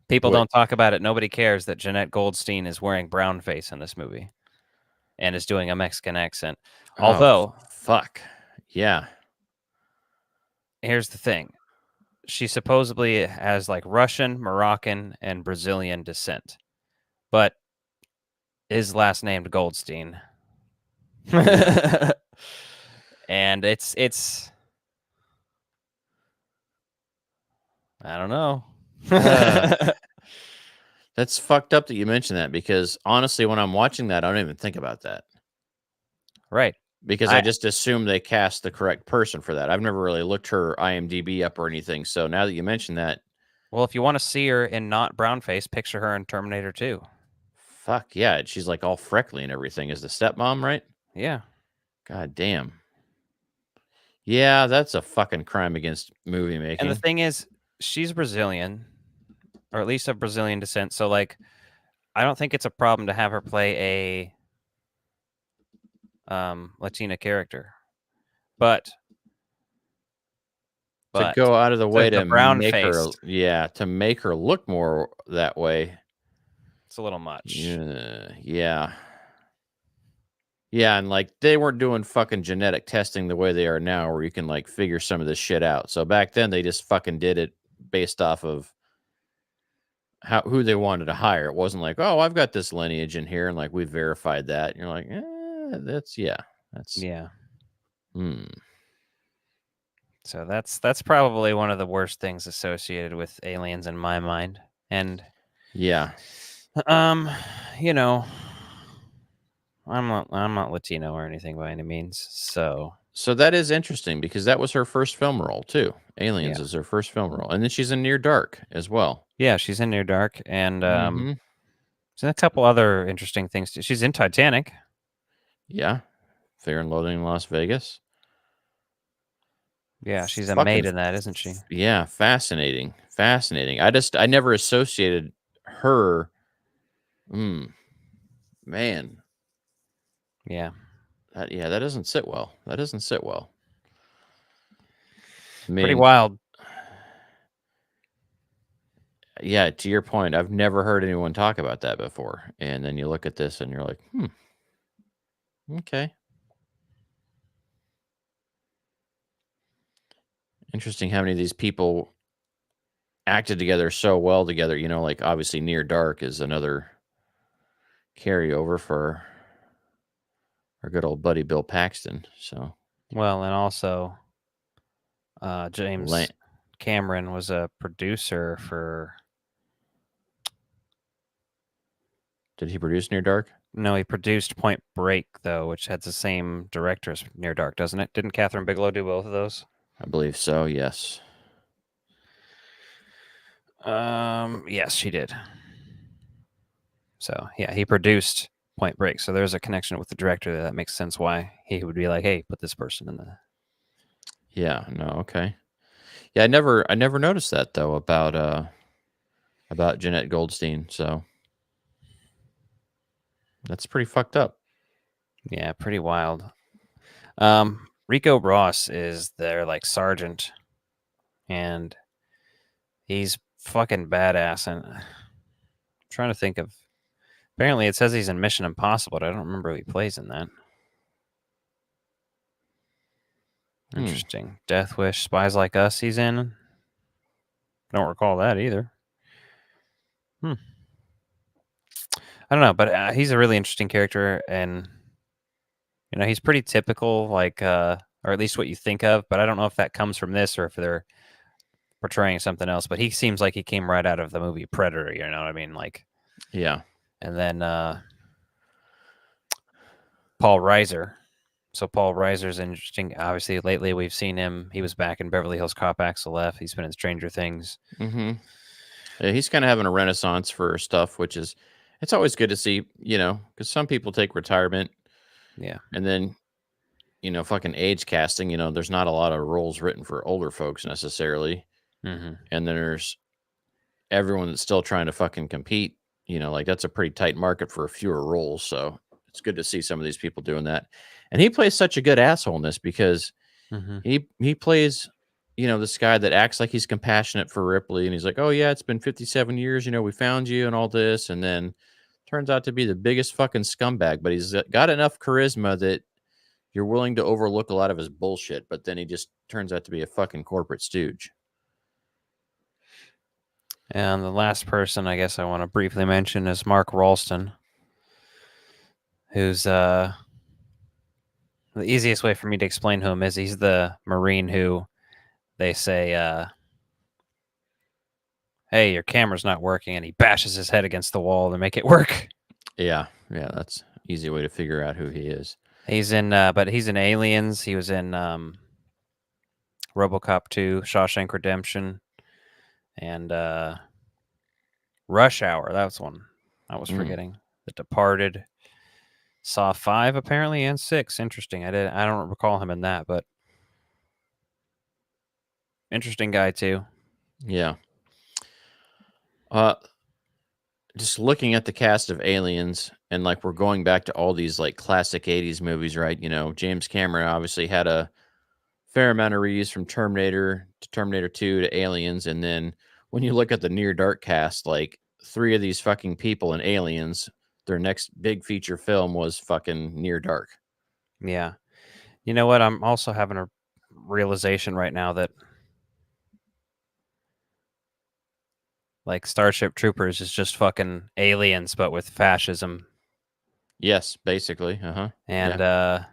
People don't talk about it. Nobody cares that Jeanette Goldstein is wearing brown face in this movie and is doing a Mexican accent. Although, fuck. Yeah. Here's the thing. She supposedly has Russian, Moroccan, and Brazilian descent, but is last named Goldstein. And it's I don't know. That's fucked up that you mentioned that, because honestly, when I'm watching that, I don't even think about that. Right. Because I just assume they cast the correct person for that. I've never really looked her IMDb up or anything. So now that you mention that. Well, if you want to see her in not brown face, picture her in Terminator 2. Fuck yeah. She's all freckly and everything. Is the stepmom, right? Yeah. God damn. Yeah, that's a fucking crime against movie making. And the thing is, she's Brazilian, or at least of Brazilian descent. So I don't think it's a problem to have her play a Latina character, but to go out of the way to brown make her, face, to make her look more that way, it's a little much. Yeah, and they weren't doing fucking genetic testing the way they are now, where you can figure some of this shit out. So back then they just fucking did it based off of who they wanted to hire. It wasn't oh, I've got this lineage in here and we verified that. And you're like, that's. So that's probably one of the worst things associated with Aliens in my mind. And I'm not Latino or anything by any means. So that is interesting, because that was her first film role too. Aliens is her first film role, and then she's in Near Dark as well. Yeah, she's in Near Dark, and she's in a couple other interesting things too. She's in Titanic. Yeah, Fear and Loathing in Las Vegas. Yeah, she's a maid in that, isn't she? Yeah, fascinating. I never associated her. Man. Yeah. That doesn't sit well. Pretty wild. Yeah, to your point, I've never heard anyone talk about that before. And then you look at this and you're like, okay. Interesting how many of these people acted together so well together. Obviously Near Dark is another carryover for our good old buddy Bill Paxton. So, well, and also James Cameron was a producer for. Did he produce Near Dark? No, he produced Point Break, though, which had the same director as Near Dark, doesn't it? Didn't Catherine Bigelow do both of those? I believe so, yes. Yes, she did. So, yeah, he produced Point Break. So there's a connection with the director that makes sense why he would be like, hey, put this person in the. Yeah, no, okay. Yeah, I never noticed that though about Jeanette Goldstein, so that's pretty fucked up. Yeah, pretty wild. Rico Ross is their like sergeant, and he's fucking badass. And I'm trying to think of. Apparently, it says he's in Mission Impossible, but I don't remember who he plays in that. Interesting. Death Wish, Spies Like Us. He's in. Don't recall that either. I don't know, but he's a really interesting character, and he's pretty typical, like, or at least what you think of. But I don't know if that comes from this or if they're portraying something else. But he seems like he came right out of the movie Predator. You know what I mean? Like, Yeah. and then Paul Reiser. So Paul Reiser's interesting. Obviously, lately we've seen him. He was back in Beverly Hills Cop Axel F. He's been in Stranger Things. Mm-hmm. Yeah, he's kind of having a renaissance for stuff, which is, it's always good to see, because some people take retirement. Yeah. And then, fucking age casting, there's not a lot of roles written for older folks necessarily. Mm-hmm. And then there's everyone that's still trying to fucking compete. Like that's a pretty tight market for fewer roles. So it's good to see some of these people doing that. And he plays such a good asshole in this because he plays, this guy that acts like he's compassionate for Ripley. And he's like, oh, yeah, it's been 57 years. We found you and all this. And then turns out to be the biggest fucking scumbag. But he's got enough charisma that you're willing to overlook a lot of his bullshit. But then he just turns out to be a fucking corporate stooge. And the last person I guess I want to briefly mention is Mark Ralston, who's the easiest way for me to explain who him is. He's the Marine who they say, hey, your camera's not working, and he bashes his head against the wall to make it work. Yeah, that's an easy way to figure out who he is. He's in, but he's in Aliens. He was in RoboCop 2, Shawshank Redemption, and Rush Hour. That was one I was forgetting. The Departed. Saw 5 apparently and 6. Interesting. I don't recall him in that, but interesting guy too. Yeah. Just looking at the cast of Aliens, and like we're going back to all these like classic 80s movies, right? James Cameron obviously had a fair amount of reuse from Terminator to Terminator 2 to Aliens. And then when you look at the Near Dark cast, like 3 of these fucking people in Aliens, their next big feature film was fucking Near Dark. Yeah. You know what? I'm also having a realization right now that like Starship Troopers is just fucking Aliens, but with fascism. Yes, basically. And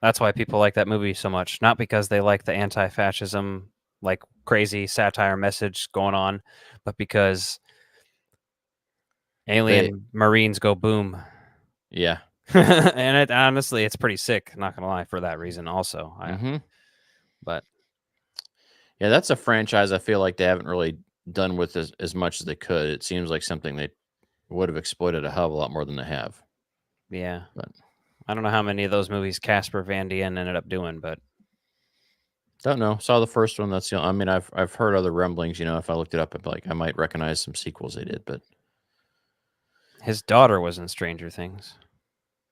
that's why people like that movie so much. Not because they like the anti-fascism, like crazy satire message going on, but because alien Marines go boom. Yeah. And honestly, it's pretty sick. Not gonna lie, for that reason also. But yeah, that's a franchise I feel like they haven't really done with as much as they could. It seems like something they would have exploited a hell of a lot more than they have. Yeah, but I don't know how many of those movies Casper Van Dien ended up doing, but don't know. Saw the first one. That's I mean, I've heard other rumblings. If I looked it up, like I might recognize some sequels they did. But his daughter was in Stranger Things.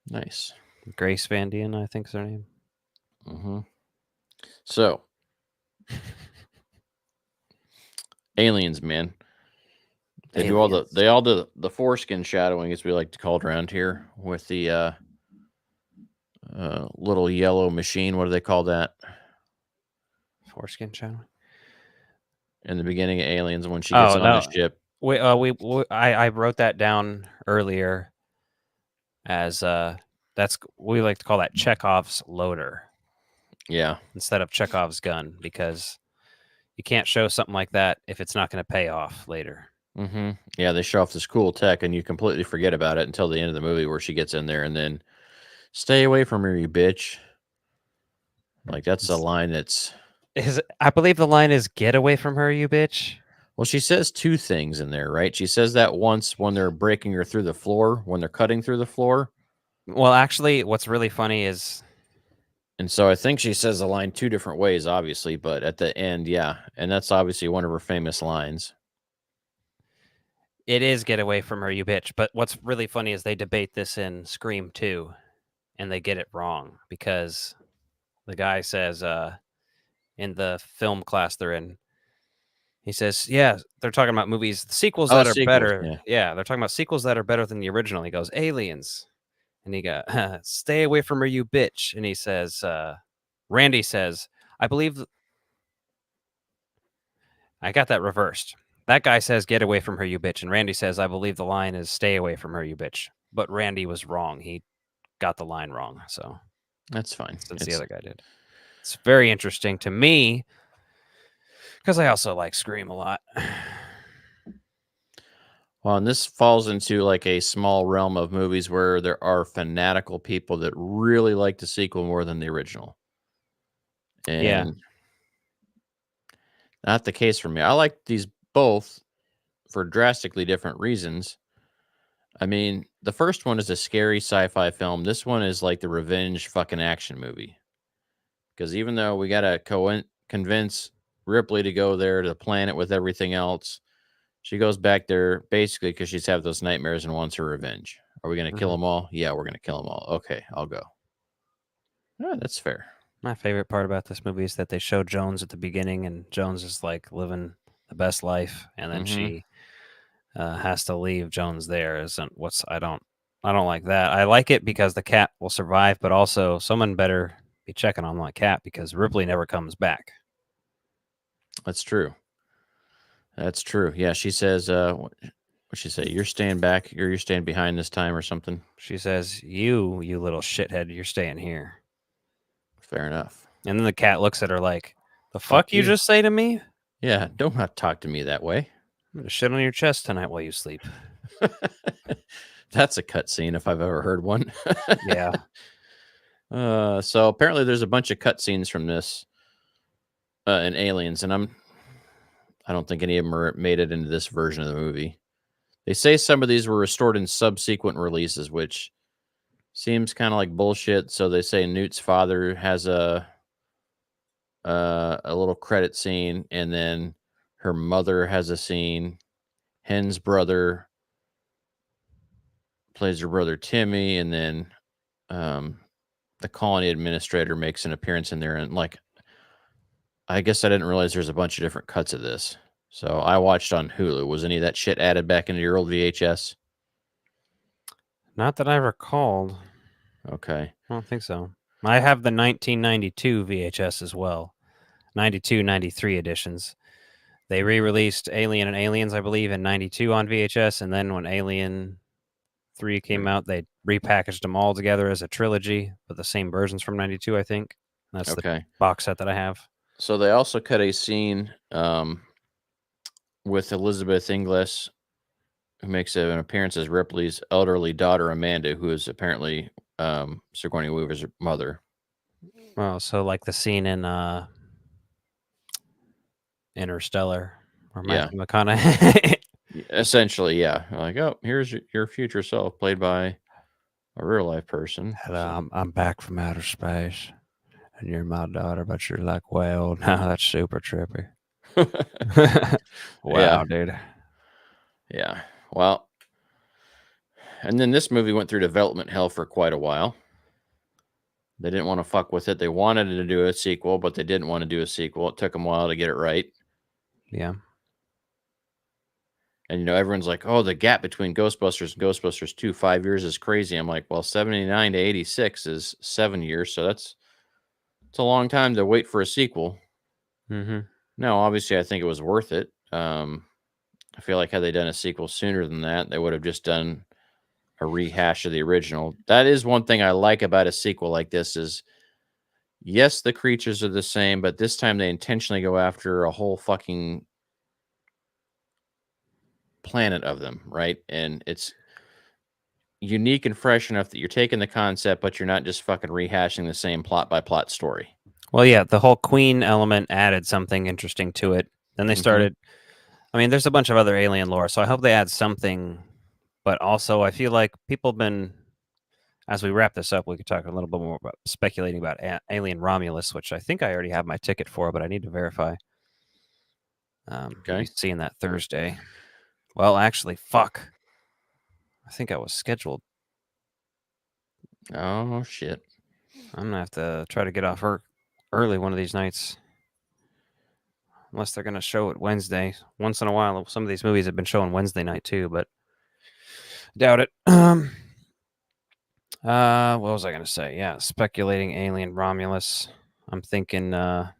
Nice. Grace Van Dien, I think is her name. So, Aliens, man. They do all the foreskin shadowing, as we like to call it around here, with the little yellow machine. What do they call that? Foreskin shadowing. In the beginning of Aliens, when she gets on the ship. I wrote that down earlier as we like to call that Chekhov's loader. Yeah. Instead of Chekhov's gun, because you can't show something like that if it's not going to pay off later. Yeah, they show off this cool tech, and you completely forget about it until the end of the movie, where she gets in there, and then stay away from her, you bitch. Like that's a line I believe the line is "Get away from her, you bitch." Well, she says 2 things in there, right? She says that once when they're breaking her through the floor, when they're cutting through the floor. Well, actually, what's really funny is... And so I think she says the line 2 different ways, obviously, but at the end, yeah. And that's obviously one of her famous lines. It is "Get away from her, you bitch." But what's really funny is they debate this in Scream 2, and they get it wrong, because the guy says in the film class they're in, he says, "Yeah, they're talking about movies, the sequels that are sequels, better. yeah. Yeah, they're talking about sequels that are better than the original." He goes, "Aliens," and he go, "Stay away from her, you bitch." And he says, Randy says, "I believe." I got that reversed. That guy says, "Get away from her, you bitch," and Randy says, "I believe the line is stay away from her, you bitch." But Randy was wrong. He got the line wrong. So That's fine. since the other guy did, it's very interesting to me because I also like Scream a lot. Well, and this falls into like a small realm of movies where there are fanatical people that really like the sequel more than the original. And Yeah. not the case for me. I like these both for drastically different reasons. I mean, the first one is a scary sci-fi film. This one is like the revenge fucking action movie. Because even though we got to convince Ripley to go there to the planet with everything else, she goes back there basically because she's had those nightmares and wants her revenge. Are we going to kill them all? Yeah, we're going to kill them all. Okay, I'll go. Yeah, that's fair. My favorite part about this movie is that they show Jones at the beginning, and Jones is like living the best life, and then she has to leave Jones there. Isn't what's I don't like that. I like it because the cat will survive, but also someone better be checking on that cat because Ripley never comes back. That's true. That's true. Yeah, she says, what she say? You're staying back. You're staying behind this time or something. She says, you little shithead, you're staying here." Fair enough. And then the cat looks at her like, "The fuck you you." just say to me? Yeah, don't not talk to me that way. I'm gonna shit on your chest tonight while you sleep." That's a cutscene if I've ever heard one. Yeah. So apparently there's a bunch of cutscenes from this in Aliens, and I don't think any of them are made it into this version of the movie. They say some of these were restored in subsequent releases, which seems kind of like bullshit. So they say Newt's father has a little credit scene, and then her mother has a scene. Hen's brother plays her brother Timmy, and then the colony administrator makes an appearance in there. And like, I guess I didn't realize there's a bunch of different cuts of this. So I watched on Hulu. Was any of that shit added back into your old VHS? Not that I recalled. Okay. I don't think so. I have the 1992 VHS as well. 92, 93 editions. They re-released Alien and Aliens, I believe, in 92 on VHS. And then when Alien 3 came out, they repackaged them all together as a trilogy with the same versions from 92, I think. That's the box set that I have. So they also cut a scene with Elizabeth Inglis, who makes an appearance as Ripley's elderly daughter, Amanda, who is apparently Sigourney Weaver's mother. Oh, so like the scene in Interstellar or Matthew McConaughey. Essentially, yeah. Like, oh, here's your future self, played by a real life person. Hello, I'm back from outer space, and you're my daughter, but you're like way old now. That's super trippy. Wow, dude. Yeah. Well, and then this movie went through development hell for quite a while. They didn't want to fuck with it. They wanted to do a sequel, but they didn't want to do a sequel. It took them a while to get it right. Yeah. And, everyone's like, oh, the gap between Ghostbusters and Ghostbusters 2, 5 years is crazy. I'm like, well, 79 to 86 is 7 years. So it's a long time to wait for a sequel. Mm-hmm. No, obviously, I think it was worth it. I feel like had they done a sequel sooner than that, they would have just done a rehash of the original. That is one thing I like about a sequel like this is, yes, the creatures are the same, but this time they intentionally go after a whole fucking planet of them, right? And it's unique and fresh enough that you're taking the concept, but you're not just fucking rehashing the same plot by plot story. Well, yeah, the whole Queen element added something interesting to it. Then they started. I mean, there's a bunch of other alien lore, so I hope they add something. But also, I feel like people have been, as we wrap this up, we could talk a little bit more about speculating about Alien Romulus, which I think I already have my ticket for, but I need to verify. Okay. Seeing that Thursday. Well, actually, fuck. I think I was scheduled. Oh, shit. I'm going to have to try to get off early one of these nights. Unless they're going to show it Wednesday. Once in a while, some of these movies have been showing Wednesday night too, but doubt it. What was I going to say? Yeah, speculating Alien Romulus. I'm thinking they're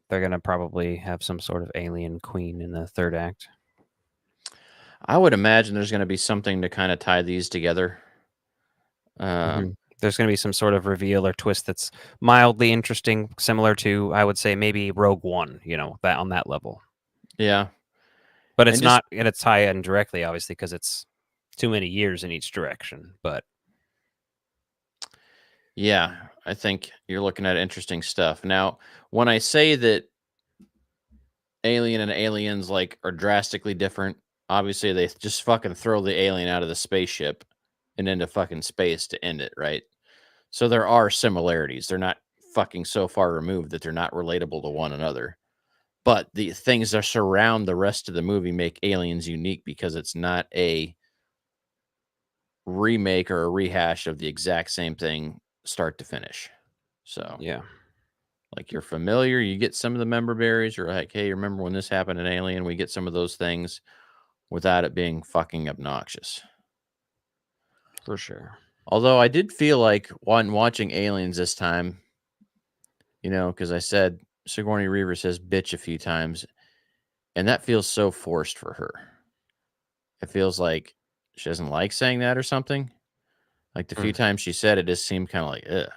going to probably have some sort of alien queen in the third act. I would imagine there's going to be something to kind of tie these together. There's going to be some sort of reveal or twist that's mildly interesting, similar to, I would say, maybe Rogue One, that on that level. Yeah. But it's And not going to tie in directly, obviously, because it's too many years in each direction. But yeah, I think you're looking at interesting stuff. Now, when I say that Alien and Aliens are drastically different, obviously they just fucking throw the alien out of the spaceship and into fucking space to end it, right? So there are similarities. They're not fucking so far removed that they're not relatable to one another. But the things that surround the rest of the movie make Aliens unique because it's not a remake or a rehash of the exact same thing start to finish. So yeah, you're familiar, you get some of the member berries, or hey, remember when this happened in Alien? We get some of those things without it being fucking obnoxious. for sure. Although I did feel like when watching Aliens this time, because I said Sigourney Weaver says bitch a few times, and that feels so forced for her. It feels like she doesn't like saying that or something. Like the few times she said it, just seemed kind of like, ugh.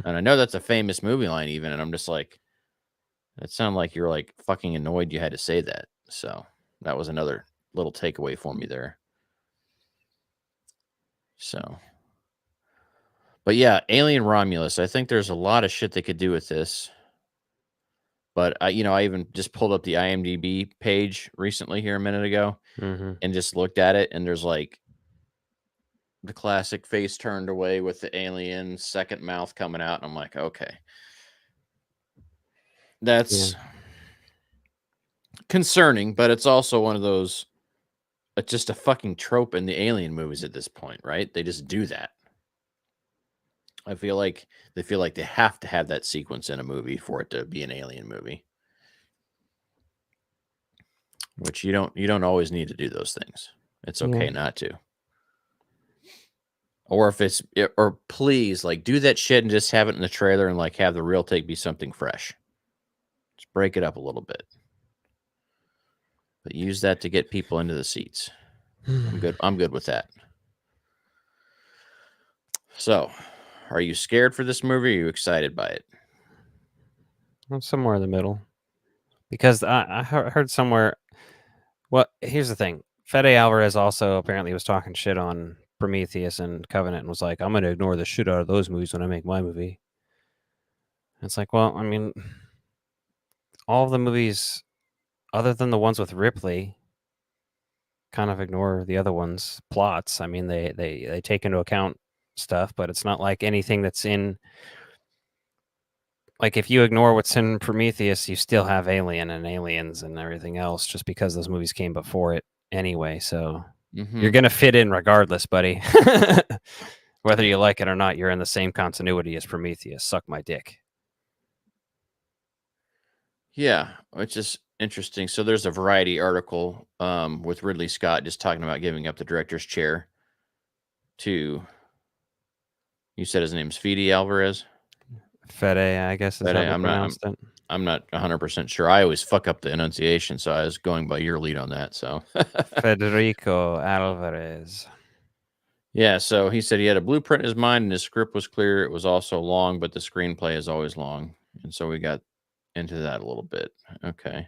And I know that's a famous movie line even, and I'm just like, it sounded like you're fucking annoyed you had to say that. So that was another little takeaway for me there. So, but yeah, Alien Romulus. I think there's a lot of shit they could do with this. But I even just pulled up the IMDb page recently here a minute ago and just looked at it, and there's the classic face turned away with the alien second mouth coming out, and I'm like, okay, that's concerning, but it's also one of those. It's just a fucking trope in the alien movies at this point, right? They just do that. I feel like they have to have that sequence in a movie for it to be an alien movie. Which you don't always need to do those things. It's okay not to. Or or please do that shit and just have it in the trailer and have the real take be something fresh. Just break it up a little bit. But use that to get people into the seats. I'm good with that. So, are you scared for this movie? Or are you excited by it? I'm somewhere in the middle. Because I heard somewhere. Well, here's the thing. Fede Alvarez also apparently was talking shit on Prometheus and Covenant and was like, I'm going to ignore the shit out of those movies when I make my movie. And it's like, well, I mean, all of the movies, other than the ones with Ripley, kind of ignore the other ones' plots. I mean, they take into account stuff, but it's not like anything that's in. Like, if you ignore what's in Prometheus, you still have Alien and Aliens and everything else just because those movies came before it anyway. So you're going to fit in regardless, buddy. Whether you like it or not, you're in the same continuity as Prometheus. Suck my dick. Yeah, which is interesting. So there's a Variety article with Ridley Scott just talking about giving up the director's chair to, you said his name's Fede Alvarez? Fede, I guess is how they pronounced it. I'm not 100% sure. I always fuck up the enunciation, so I was going by your lead on that. So Federico Alvarez. Yeah, so he said he had a blueprint in his mind and his script was clear. It was also long, but the screenplay is always long. And so we got into that a little bit. Okay.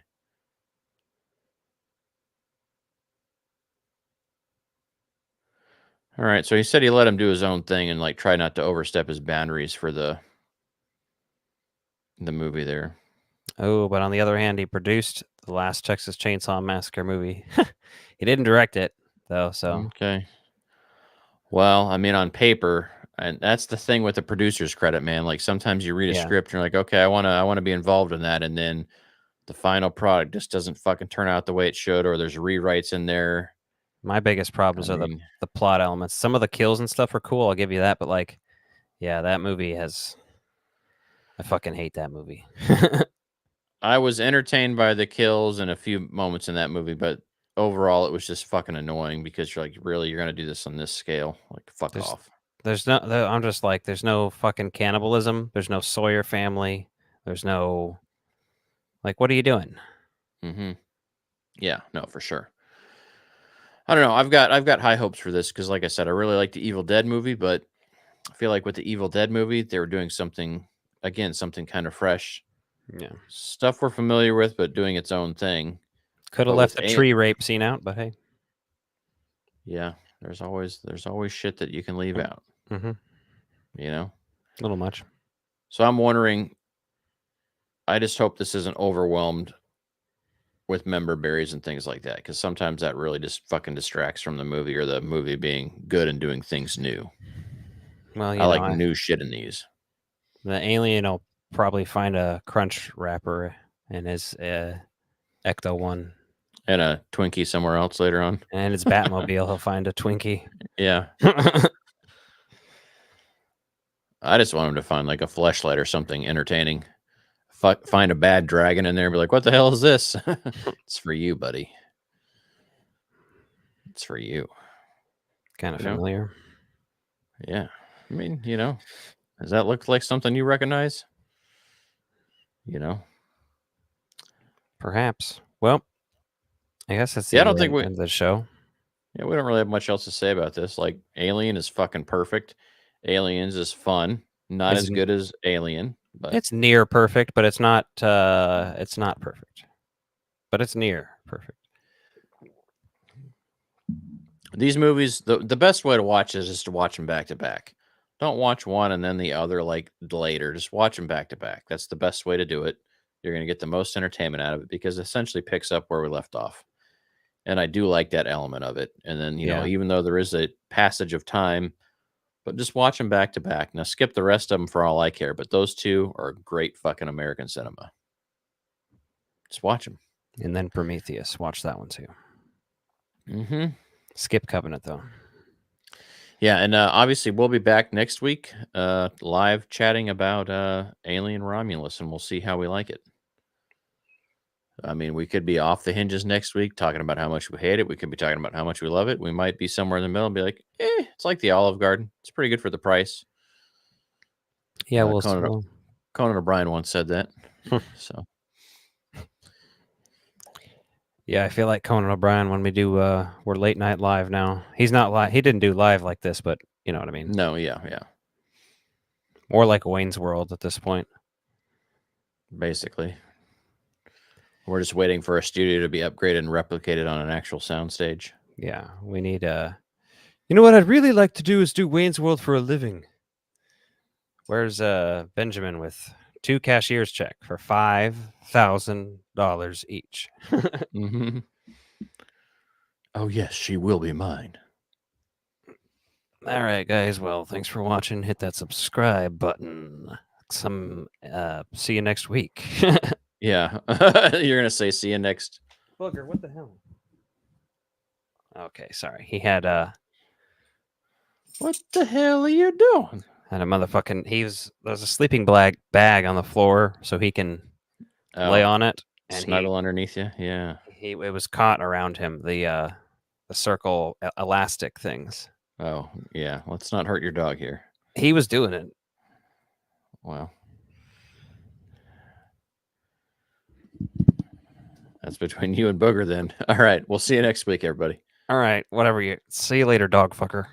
All right. So he said he let him do his own thing and try not to overstep his boundaries for the movie there. Oh, but on the other hand, he produced the last Texas Chainsaw Massacre movie. He didn't direct it though, so okay. Well, I mean, on paper, and that's the thing with the producer's credit, man. Sometimes you read a script and you're like, okay, I want to be involved in that, and then the final product just doesn't fucking turn out the way it should, or there's rewrites in there. My biggest problems are the plot elements. Some of the kills and stuff are cool, I'll give you that, but yeah, that movie has I fucking hate that movie. I was entertained by the kills and a few moments in that movie, but overall it was just fucking annoying because you're like, really, you're gonna do this on this scale? Like, fuck There's- off. I'm just like, there's no fucking cannibalism. There's no Sawyer family. There's no, like, what are you doing? Mm-hmm. Yeah, no, for sure. I don't know. I've got high hopes for this because, like I said, I really like the Evil Dead movie, but I feel like with the Evil Dead movie, they were doing something kind of fresh, Yeah. stuff we're familiar with, but doing its own thing. Could have But left with the tree rape scene out, but hey. Yeah, there's always shit that you can leave out. Mm-hmm. You know, A little much. so I'm wondering. I just hope this isn't overwhelmed with member berries and things like that, because sometimes that really just fucking distracts from the movie or the movie being good and doing things new. Well, you I know, like new shit in these. the alien will probably find a crunch wrapper in his Ecto one, And a Twinkie somewhere else later on. and his Batmobile he'll find a Twinkie. Yeah. I just want him to find like a fleshlight or something entertaining. Find a bad dragon in there and be like, what the hell is this? It's for you, buddy. It's for you. Kind of You know? familiar. Yeah. I mean, does that look like something you recognize? Perhaps. Well, I guess that's the Yeah, I don't think end of the show. Yeah, we don't really have much else to say about this. Like, Alien is fucking perfect. Aliens is fun. Not It's as good as Alien, but It's near perfect, but it's not perfect. But it's near perfect. these movies, the best way to watch is just to watch them back to back. Don't watch one and then the other like later. Just watch them back to back. That's the best way to do it. You're going to get the most entertainment out of it because it essentially picks up where we left off. And I do like that element of it. And then, Yeah. even though there is a passage of time, but just watch them back to back. Now skip the rest of them for all I care, but those two are great fucking American cinema. Just watch them. And then Prometheus. Watch that one too. Mm-hmm. Skip Covenant though. Yeah, and obviously we'll be back next week, live chatting about Alien Romulus, and we'll see how we like it. I mean, we could be off the hinges next week talking about how much we hate it. We could be talking about how much we love it. We might be somewhere in the middle and be like, it's like the Olive Garden. It's pretty good for the price. Yeah, Conan O'Brien once said that. So yeah, I feel like Conan O'Brien when we do we're late night live now. He's not live. He didn't do live like this, but you know what I mean. no, yeah. More like Wayne's World at this point. Basically. We're just waiting for a studio to be upgraded and replicated on an actual soundstage. Yeah, we need you know what I'd really like to do is do Wayne's World for a living. Where's Benjamin with 2 cashier's check for $5,000 each? Mm-hmm. Oh yes, she will be mine. All right, guys. Well, thanks for watching. Hit that subscribe button. See you next week. Yeah. You're gonna say see you next. Booger, what the hell? Okay, sorry. He had What the hell are you doing? had a motherfucking there's a sleeping bag on the floor so he can lay on it and Snuggle underneath you. Yeah. it was caught around him, the circle elastic things. Oh, yeah. Let's not hurt your dog here. He was doing it. Wow. That's between you and Booger then. All right. We'll see you next week, everybody. All right, whatever you. See you later, dog fucker.